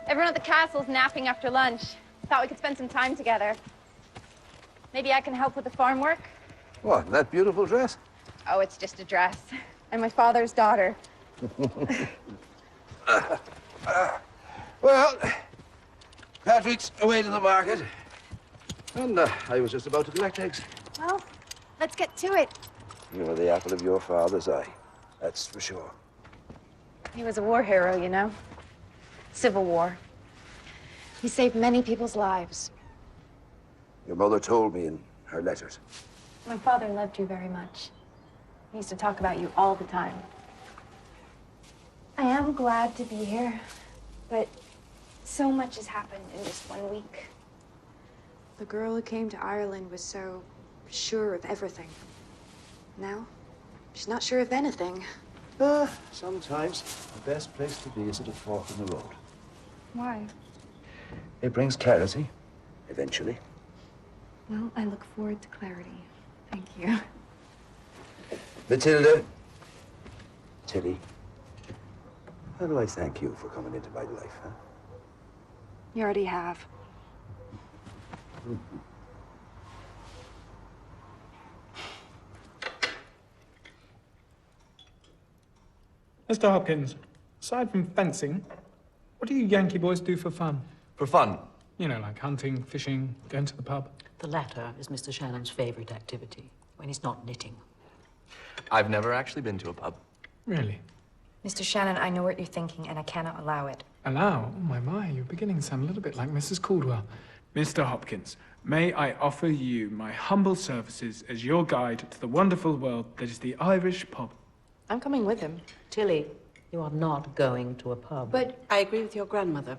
Everyone at the castle's napping after lunch. Thought we could spend some time together. Maybe I can help with the farm work? What, that beautiful dress? Oh, it's just a dress. I'm my father's daughter. Well, Patrick's away to the market. And I was just about to collect eggs. Well, let's get to it. You were the apple of your father's eye. That's for sure. He was a war hero, you know. Civil War. He saved many people's lives. Your mother told me in her letters. My father loved you very much. He used to talk about you all the time. I am glad to be here, but so much has happened in just 1 week. The girl who came to Ireland was so sure of everything. Now, she's not sure of anything. Sometimes the best place to be is at a fork in the road. Why? It brings clarity, eventually. Well, I look forward to clarity. Thank you. Matilda. Tilly. How do I thank you for coming into my life, huh? You already have. Mr. Hopkins, aside from fencing, what do you Yankee boys do for fun? For fun? You know, like hunting, fishing, going to the pub. The latter is Mr. Shannon's favorite activity, when he's not knitting. I've never actually been to a pub. Really? Mr. Shannon, I know what you're thinking, and I cannot allow it. Allow? Oh, my, you're beginning to sound a little bit like Mrs. Caldwell. Mr. Hopkins, may I offer you my humble services as your guide to the wonderful world that is the Irish pub? I'm coming with him. Tilly, you are not going to a pub. But I agree with your grandmother.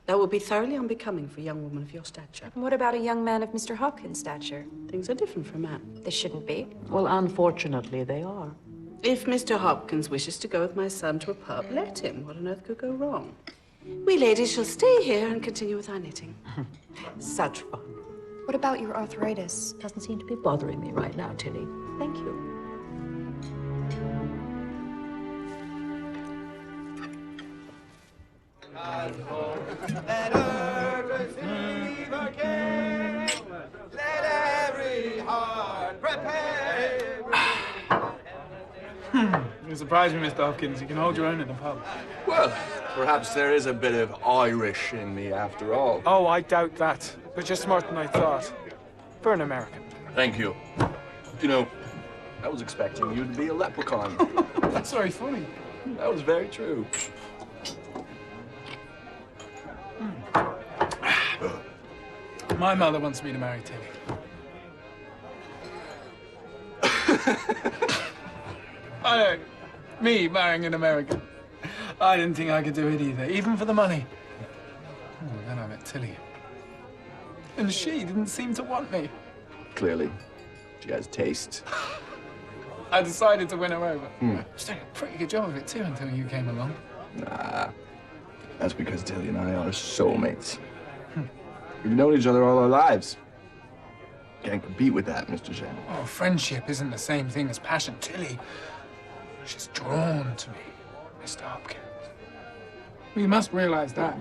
That would be thoroughly unbecoming for a young woman of your stature. And what about a young man of Mr. Hopkins' stature? Things are different for a man. They shouldn't be. Well, unfortunately, they are. If Mr. Hopkins wishes to go with my son to a pub, let him. What on earth could go wrong? We ladies shall stay here and continue with our knitting. Such fun. What about your arthritis? Doesn't seem to be bothering me right now, Tilly. Thank you. Let earth receive her king. Let every heart prepare. You surprise me, Mr. Hopkins. You can hold your own in the pub. Well, perhaps there is a bit of Irish in me after all. Oh, I doubt that. But you're smarter than I thought. For an American. Thank you. You know, I was expecting you to be a leprechaun. That's very funny. That was very true. My mother wants me to marry Tilly. I know. Me marrying an American. I didn't think I could do it either, even for the money. Oh, then I met Tilly. And she didn't seem to want me. Clearly, she has taste. I decided to win her over. I was doing a pretty good job of it, too, until you came along. Nah, that's because Tilly and I are soulmates. We've known each other all our lives. Can't compete with that, Mr. Shannon. Oh, friendship isn't the same thing as passion. Tilly, she's drawn to me, Mr. Hopkins. We must realize that.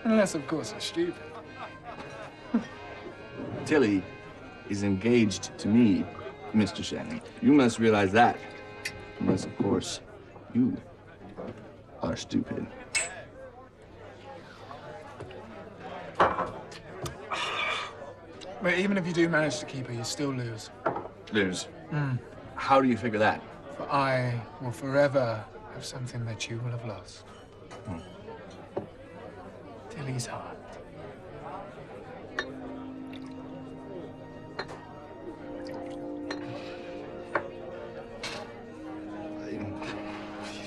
Unless, of course, you're stupid. Tilly is engaged to me, Mr. Shannon. You must realize that. Unless, of course, you are stupid. But even if you do manage to keep her, you still lose. Lose? How do you figure that? For I will forever have something that you will have lost. Tilly's heart.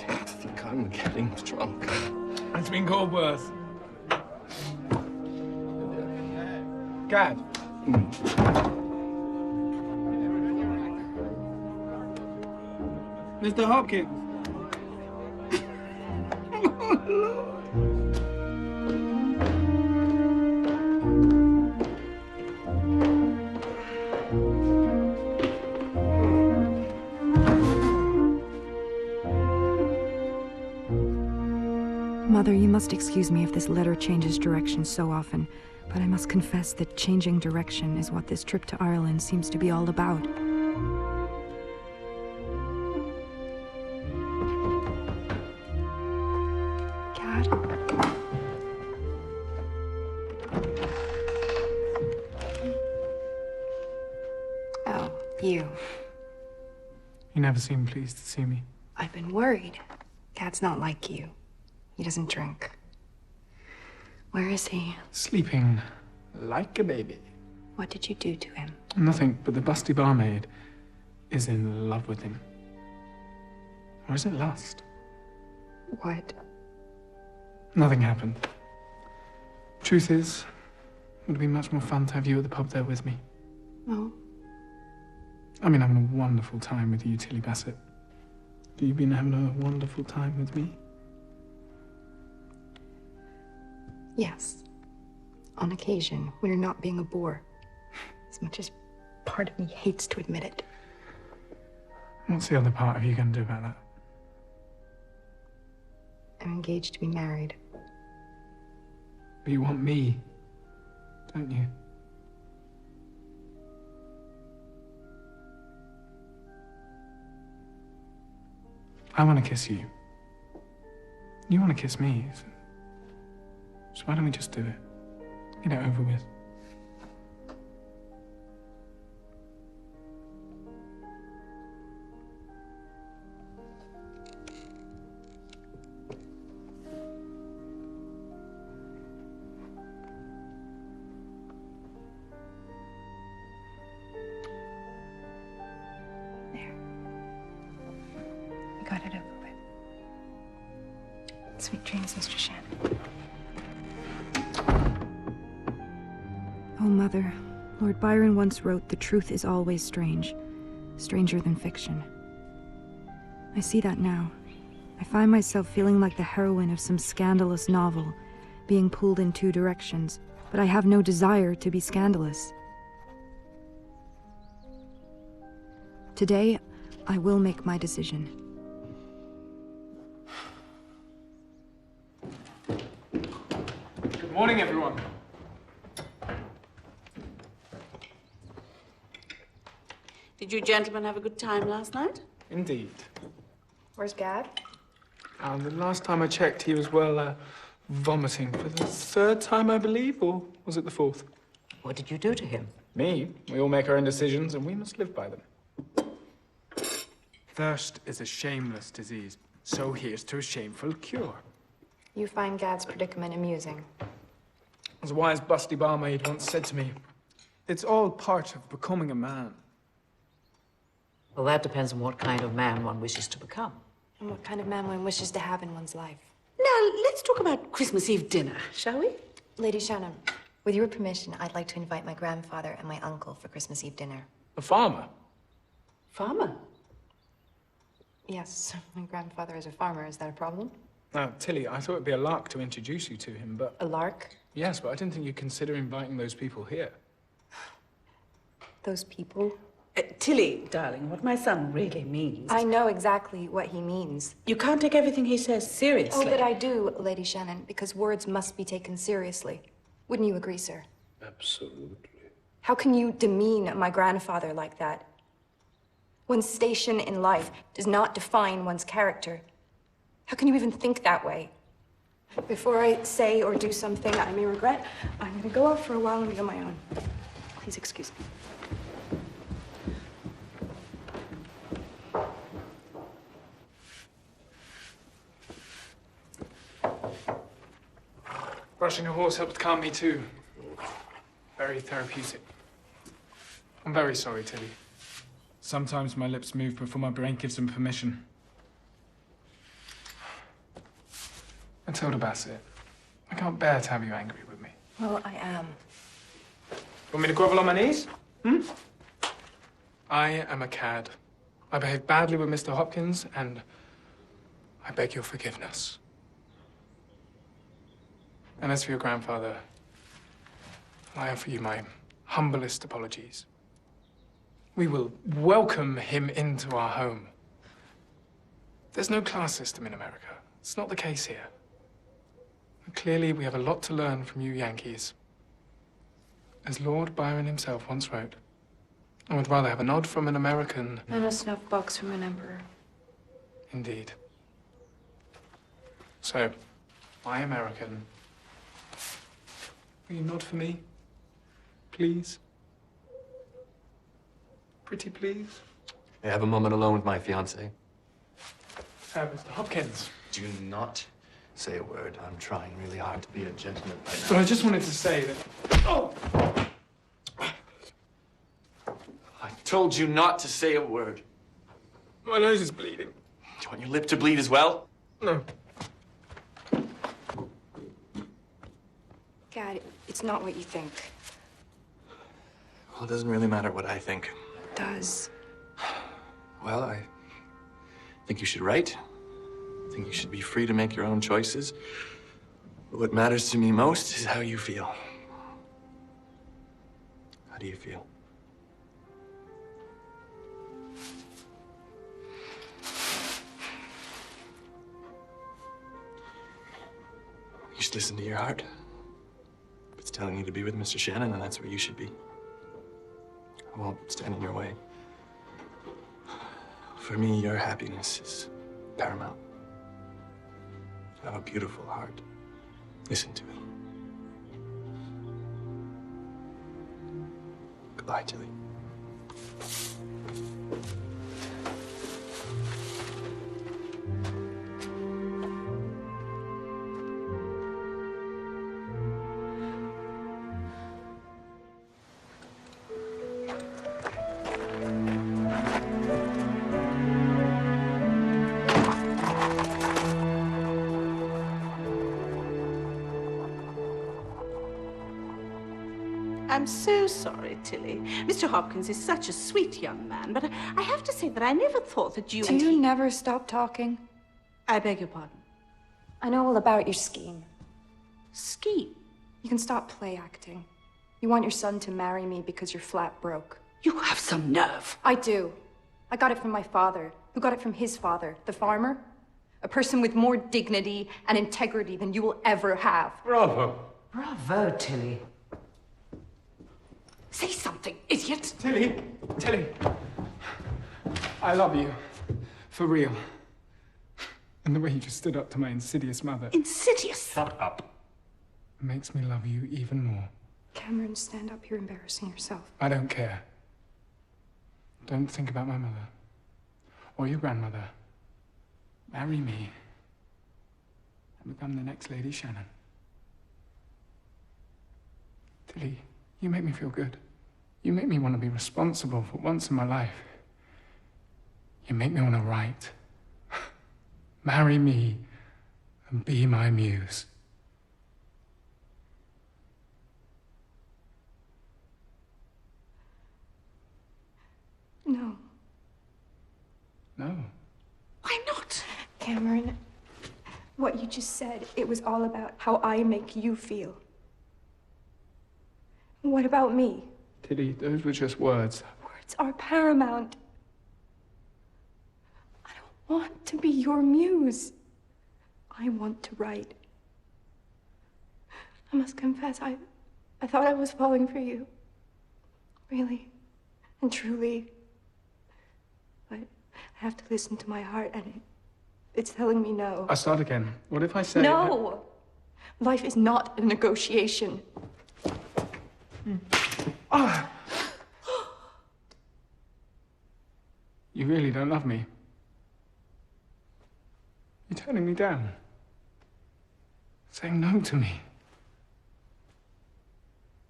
I think I'm getting drunk. It's been called worse. Gad. Mr. Hopkins. Mother, you must excuse me if this letter changes direction so often, but I must confess that changing direction is what this trip to Ireland seems to be all about. Gad? Oh, you. You never seem pleased to see me. I've been worried. Gad's not like you. He doesn't drink. Where is he? Sleeping like a baby. What did you do to him? Nothing, but the busty barmaid is in love with him. Or is it lust? What? Nothing happened. Truth is, it would have been much more fun to have you at the pub there with me. Oh? I mean, having a wonderful time with you, Tilly Bassett. Have you been having a wonderful time with me? Yes. On occasion, when you're not being a bore. As much as part of me hates to admit it. What's the other part of you going to do about that? I'm engaged to be married. But you want me, don't you? I want to kiss you. You want to kiss me. So why don't we just do it? Get it over with. We got it over with. Sweet dreams, Mr. Shannon. Oh, Mother, Lord Byron once wrote, "The truth is always strange, stranger than fiction." I see that now. I find myself feeling like the heroine of some scandalous novel, being pulled in two directions, but I have no desire to be scandalous. Today, I will make my decision. Good morning, everyone. Did you gentlemen have a good time last night? Indeed. Where's Gad? The last time I checked, he was, well, vomiting for the third time, I believe, or was it the fourth? What did you do to him? Me? We all make our own decisions, and we must live by them. Thirst is a shameless disease, so here's to a shameful cure. You find Gad's predicament amusing. As a wise busty barmaid once said to me, it's all part of becoming a man. Well, that depends on what kind of man one wishes to become. And what kind of man one wishes to have in one's life. Now, let's talk about Christmas Eve dinner, shall we? Lady Shannon, with your permission, I'd like to invite my grandfather and my uncle for Christmas Eve dinner. A farmer? Farmer? Yes, my grandfather is a farmer. Is that a problem? Now, Tilly, I thought it'd be a lark to introduce you to him, but... A lark? Yes, but I didn't think you'd consider inviting those people here. Those people? Tilly, darling, what my son really means... I know exactly what he means. You can't take everything he says seriously. Oh, but I do, Lady Shannon, because words must be taken seriously. Wouldn't you agree, sir? Absolutely. How can you demean my grandfather like that? One's station in life does not define one's character. How can you even think that way? Before I say or do something I may regret, I'm gonna go off for a while and be on my own. Please excuse me. Brushing a horse helped calm me too. Very therapeutic. I'm very sorry, Tilly. Sometimes my lips move before my brain gives them permission. Matilda Bassett, I can't bear to have you angry with me. Well, I am. Want me to grovel on my knees? I am a cad. I behaved badly with Mr. Hopkins, and I beg your forgiveness. And as for your grandfather, I offer you my humblest apologies. We will welcome him into our home. There's no class system in America. It's not the case here. And clearly, we have a lot to learn from you Yankees. As Lord Byron himself once wrote, I would rather have a nod from an American... And a snuff box from an emperor. Indeed. So, my American, will you nod for me? Please? Pretty please? I have a moment alone with my fiancée. Mr. Hopkins. Do not say a word. I'm trying really hard to be a gentleman right now. But I just wanted to say that... Oh! I told you not to say a word. My nose is bleeding. Do you want your lip to bleed as well? No. Gad, it's not what you think. Well, it doesn't really matter what I think. It does. Well, I think you should write. I think you should be free to make your own choices. But what matters to me most is how you feel. How do you feel? You should listen to your heart. If it's telling you to be with Mr. Shannon, then that's where you should be. I won't stand in your way. For me, your happiness is paramount. You have a beautiful heart. Listen to it. Goodbye, Tilly. I'm so sorry, Tilly. Mr. Hopkins is such a sweet young man, but I have to say that I never thought that you Do you never stop talking? I beg your pardon. I know all about your scheme. Scheme? You can stop play acting. You want your son to marry me because you're flat broke. You have some nerve. I do. I got it from my father, who got it from his father, the farmer. A person with more dignity and integrity than you will ever have. Bravo. Bravo, Tilly. Say something, idiot. Tilly, Tilly. I love you. For real. And the way you just stood up to my insidious mother. Insidious? Shut up. Makes me love you even more. Cameron, stand up. You're embarrassing yourself. I don't care. Don't think about my mother. Or your grandmother. Marry me. And become the next Lady Shannon. Tilly, you make me feel good. You make me want to be responsible for once in my life. You make me want to write. Marry me and be my muse. No. No. Why not? Cameron, what you just said, it was all about how I make you feel. What about me? Tilly, those were just words. Words are paramount. I don't want to be your muse. I want to write. I must confess, I thought I was falling for you. Really and truly. But I have to listen to my heart, and it's telling me no. I'll start again. What if I say... No! Life is not a negotiation. Ah. You really don't love me. You're turning me down. Saying no to me.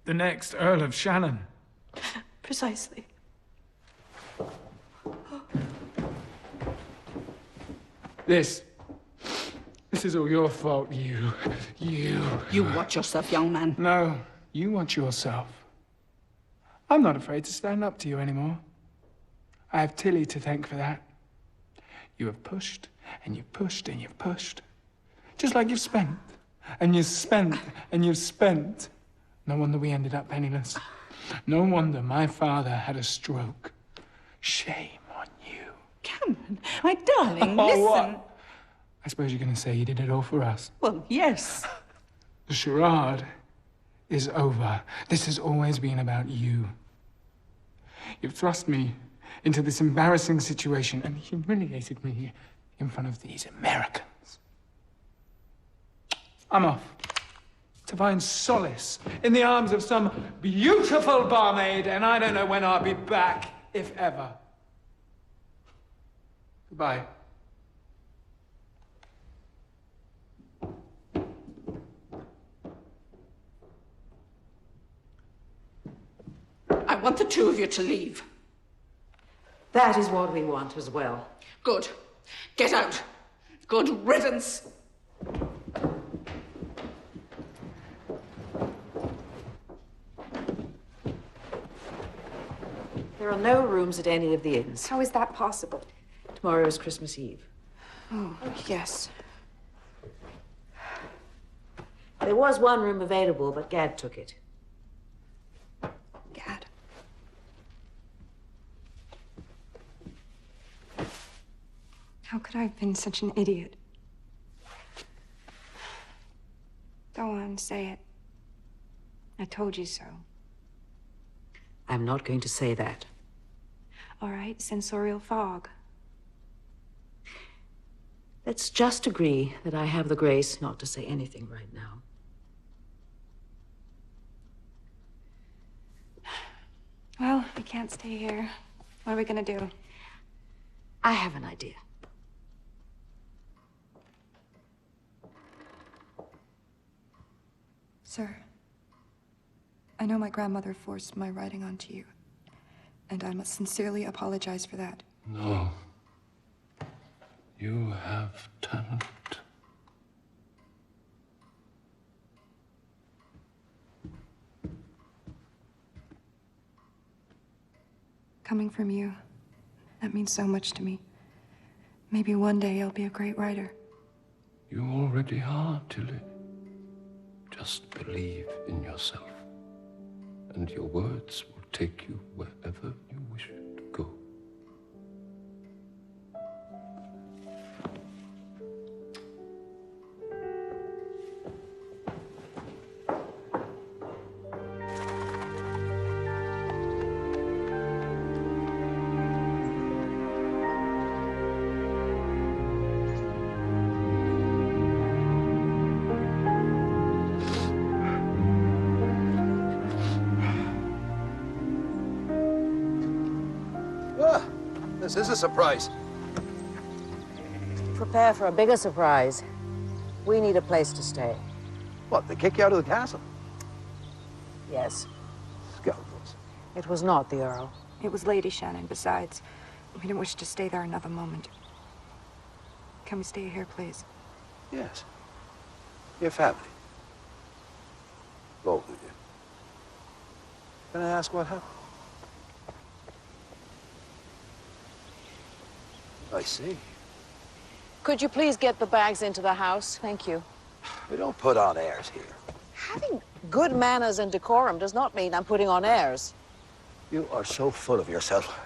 The next Earl of Shannon. Precisely. This is all your fault, you. You watch yourself, young man. No, you watch yourself. I'm not afraid to stand up to you anymore. I have Tilly to thank for that. You have pushed, and you've pushed, and you've pushed. Just like you've spent, and you've spent, and you've spent. No wonder we ended up penniless. No wonder my father had a stroke. Shame on you. Cameron, my darling, Oh, listen. what? I suppose you're going to say you did it all for us. Well, yes. The charade is over. This has always been about you. You've thrust me into this embarrassing situation and humiliated me in front of these Americans. I'm off to find solace in the arms of some beautiful barmaid, and I don't know when I'll be back, if ever. Goodbye. I want the two of you to leave. That is what we want as well. Good. Get out. Good riddance. There are no rooms at any of the inns. How is that possible? Tomorrow is Christmas Eve. Oh, yes. There was one room available, but Gad took it. Gad. How could I have been such an idiot? Go on, say it. I told you so. I'm not going to say that. All right, sensorial fog. Let's just agree that I have the grace not to say anything right now. Well, we can't stay here. What are we gonna do? I have an idea. Sir, I know my grandmother forced my writing onto you, and I must sincerely apologize for that. No. You have talent. Coming from you, that means so much to me. Maybe one day you'll be a great writer. You already are, Tilly. Just believe in yourself, and your words will take you wherever you wish to go. This is a surprise. Prepare for a bigger surprise. We need a place to stay. What, they kick you out of the castle? Yes. Scoundrels. It was not the Earl. It was Lady Shannon. Besides, we didn't wish to stay there another moment. Can we stay here, please? Yes. Your family. Both of you. Can I ask what happened? I see. Could you please get the bags into the house? Thank you. We don't put on airs here. Having good manners and decorum does not mean I'm putting on airs. You are so full of yourself.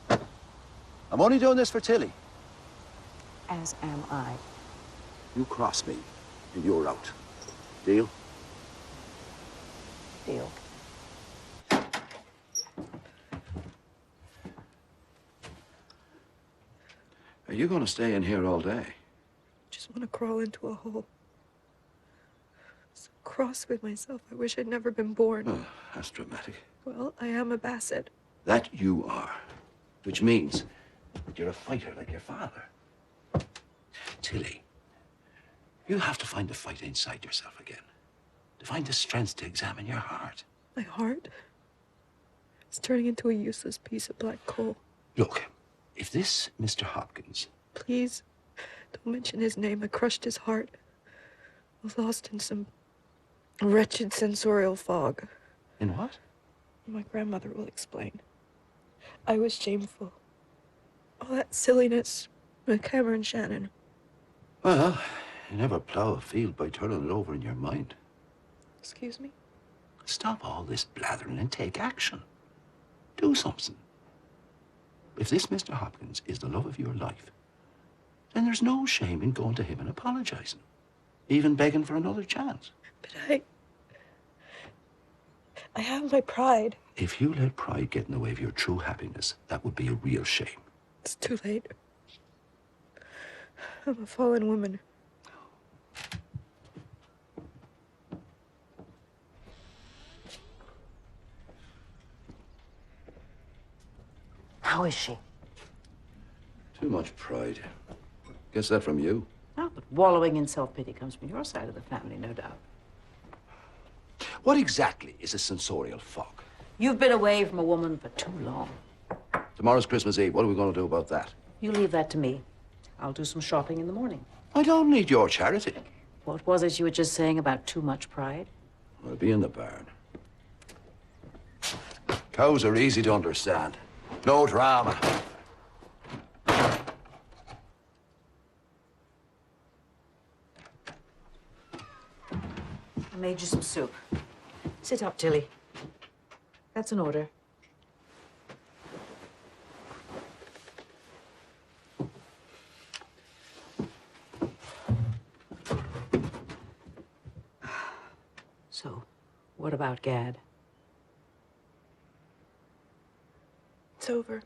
I'm only doing this for Tilly. As am I. You cross me, and you're out. Deal? Deal. Are you going to stay in here all day? Just want to crawl into a hole. So cross with myself. I wish I'd never been born. Oh, that's dramatic. Well, I am a Bassett. That you are. Which means that you're a fighter like your father. Tilly, you have to find the fight inside yourself again. To find the strength to examine your heart. My heart? It's turning into a useless piece of black coal. Look, if this Mr. Hopkins... Please, don't mention his name. I crushed his heart. I was lost in some wretched sensorial fog. In what? My grandmother will explain. I was shameful. All that silliness with Cameron Shannon. Well, you never plow a field by turning it over in your mind. Excuse me? Stop all this blathering and take action. Do something. If this Mr. Hopkins is the love of your life, then there's no shame in going to him and apologizing. Even begging for another chance. But I have my pride. If you let pride get in the way of your true happiness, that would be a real shame. It's too late. I'm a fallen woman. How is she? Too much pride. Guess that from you. No, but wallowing in self-pity comes from your side of the family, no doubt. What exactly is a sensorial fog? You've been away from a woman for too long. Tomorrow's Christmas Eve. What are we going to do about that? You leave that to me. I'll do some shopping in the morning. I don't need your charity. What was it you were just saying about too much pride? I'll be in the barn. Cows are easy to understand. No drama. I made you some soup. Sit up, Tilly. That's an order. So, what about Gad? It's over.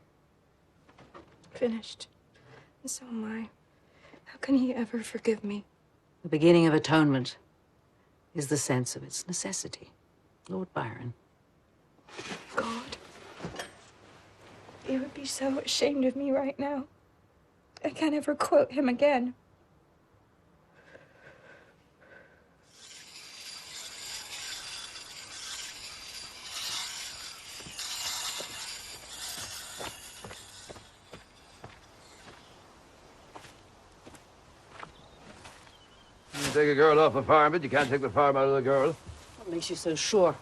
Finished. And so am I. How can he ever forgive me? The beginning of atonement is the sense of its necessity. Lord Byron. God. He would be so ashamed of me right now. I can't ever quote him again. You take a girl off a farm, but you can't take the farm out of the girl. What makes you so sure?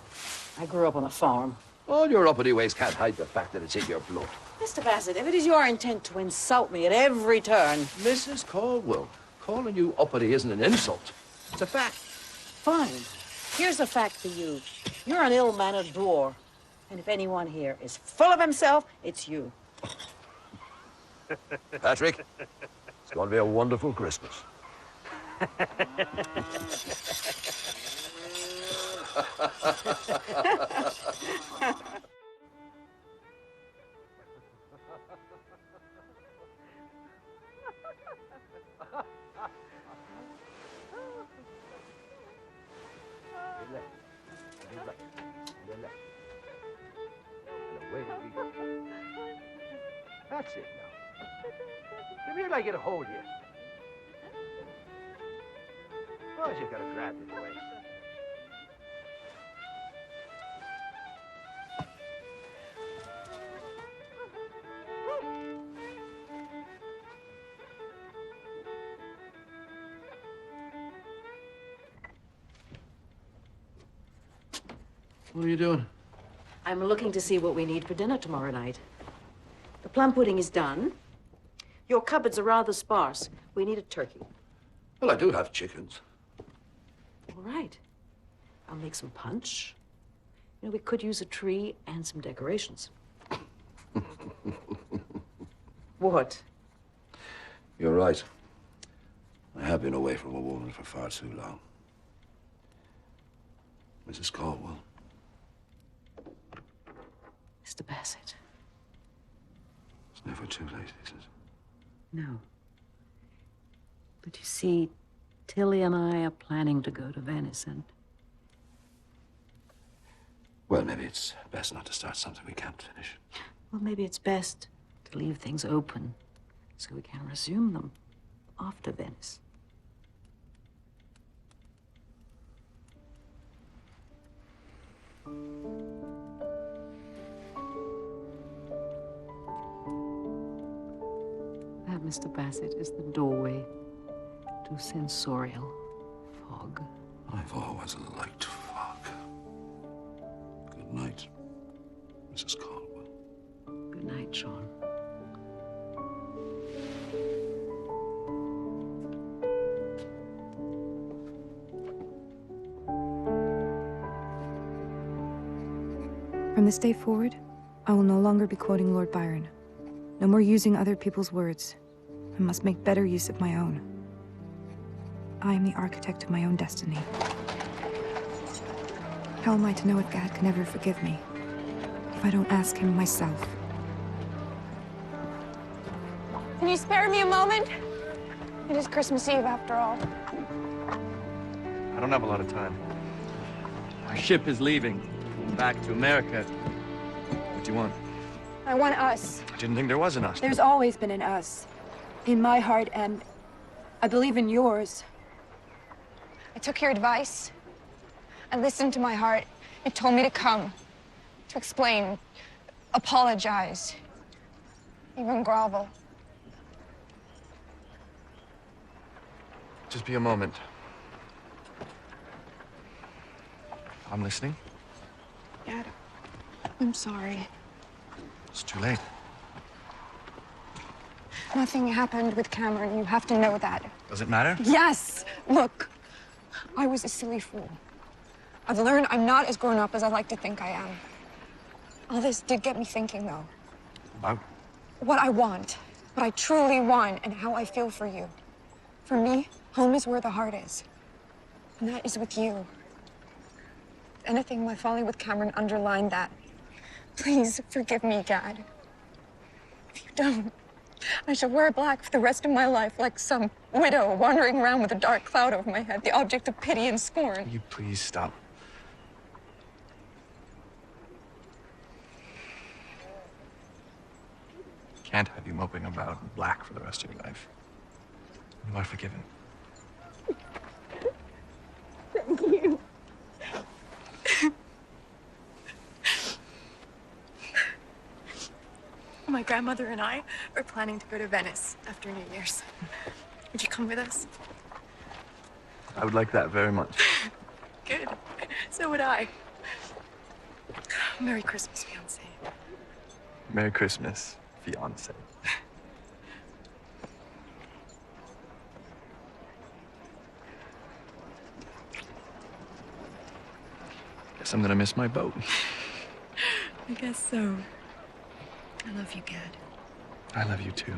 I grew up on a farm. All your uppity ways can't hide the fact that it's in your blood. Mr. Bassett, if it is your intent to insult me at every turn... Mrs. Caldwell, calling you uppity isn't an insult. It's a fact. Fine. Here's a fact for you. You're an ill-mannered boor. And if anyone here is full of himself, it's you. Patrick, it's going to be a wonderful Christmas. That's it now. Come here, I get a hold of you. Oh, you gotta grab it away. What are you doing? I'm looking to see what we need for dinner tomorrow night. The plum pudding is done. Your cupboards are rather sparse. We need a turkey. Well, I do have chickens. All right. I'll make some punch. You know, we could use a tree and some decorations. What? You're right. I have been away from a woman for far too long. Mrs. Caldwell. Mr. Bassett. It's never too late, is it? No. But you see, Tilly and I are planning to go to Venice and... Well, maybe it's best not to start something we can't finish. Well, maybe it's best to leave things open so we can resume them after Venice. That, Mr. Bassett, is the doorway to sensorial fog. I've always liked fog. Good night, Mrs. Caldwell. Good night, Sean. From this day forward, I will no longer be quoting Lord Byron. No more using other people's words. I must make better use of my own. I am the architect of my own destiny. How am I to know if Gad can ever forgive me if I don't ask him myself? Can you spare me a moment? It is Christmas Eve, after all. I don't have a lot of time. Our ship is leaving. Back to America. What do you want? I want us. I didn't think there was an us. There's always been an us. In my heart, and I believe in yours. I took your advice. I listened to my heart. It told me to come, to explain, apologize, even grovel. Just be a moment. I'm listening. Dad, I'm sorry. It's too late. Nothing happened with Cameron. You have to know that. Does it matter? Yes! Look, I was a silly fool. I've learned I'm not as grown up as I like to think I am. All this did get me thinking, though. About? What I want, what I truly want, and how I feel for you. For me, home is where the heart is. And that is with you. If anything, my folly with Cameron underlined that. Please forgive me, Gad. If you don't, I shall wear black for the rest of my life like some widow wandering around with a dark cloud over my head, the object of pity and scorn. Will you please stop? Can't have you moping about in black for the rest of your life. You are forgiven. Thank you. My grandmother and I are planning to go to Venice after New Year's. Would you come with us? I would like that very much. Good. So would I. Merry Christmas, fiancé. Merry Christmas, fiancé. Guess I'm gonna miss my boat. I guess so. I love you, Gad. I love you too.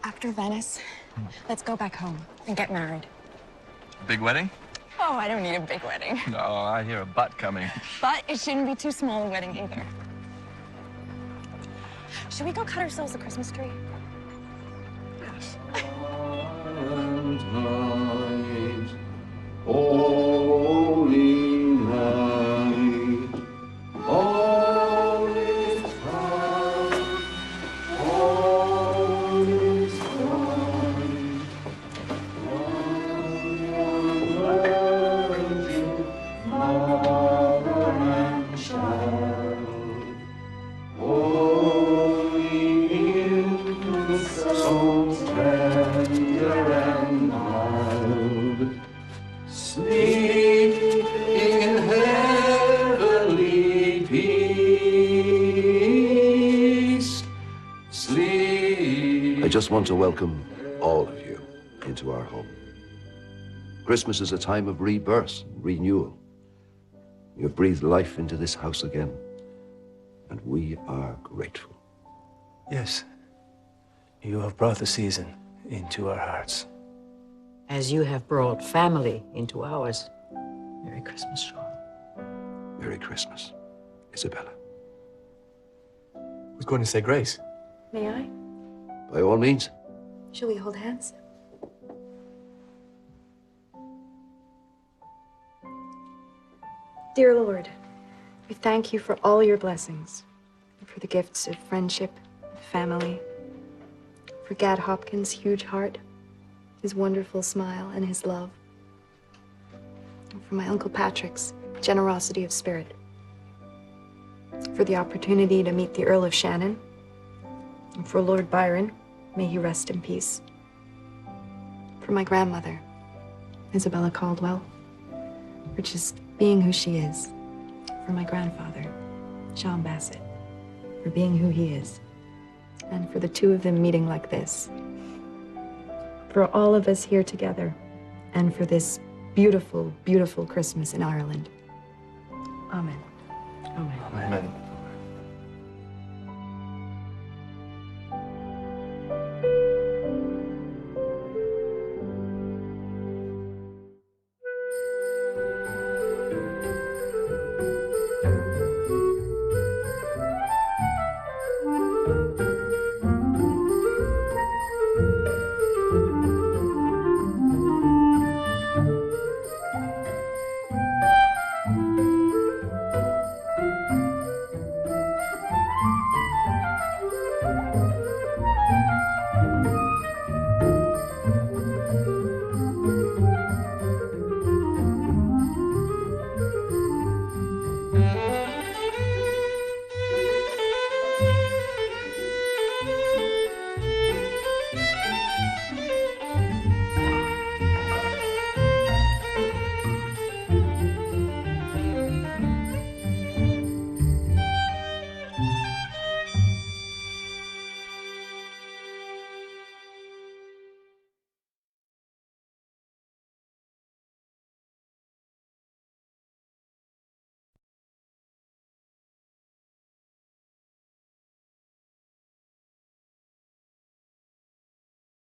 After Venice, let's go back home and get married. Big wedding? Oh, I don't need a big wedding. No, I hear a butt coming. But it shouldn't be too small a wedding either. Should we go cut ourselves a Christmas tree? Yes. Holy night, all is bright, all is bright. Virgin, mother and child, holy infant, so tender and mild. Sleep in heavenly peace. Sleep. I just want to welcome all of you into our home. Christmas is a time of rebirth, renewal. You've breathed life into this house again, and we are grateful. Yes, you have brought the season into our hearts. As you have brought family into ours. Merry Christmas, Sean. Merry Christmas, Isabella. Who's going to say grace? May I? By all means. Shall we hold hands? Dear Lord, we thank you for all your blessings, for the gifts of friendship, family, for Gad Hopkins' huge heart, his wonderful smile, and his love, and for my Uncle Patrick's generosity of spirit, for the opportunity to meet the Earl of Shannon, and for Lord Byron, may he rest in peace, for my grandmother, Isabella Caldwell, for just being who she is, for my grandfather, Sean Bassett, for being who he is, and for the two of them meeting like this, for all of us here together, and for this beautiful, beautiful Christmas in Ireland. Amen. Amen. Amen.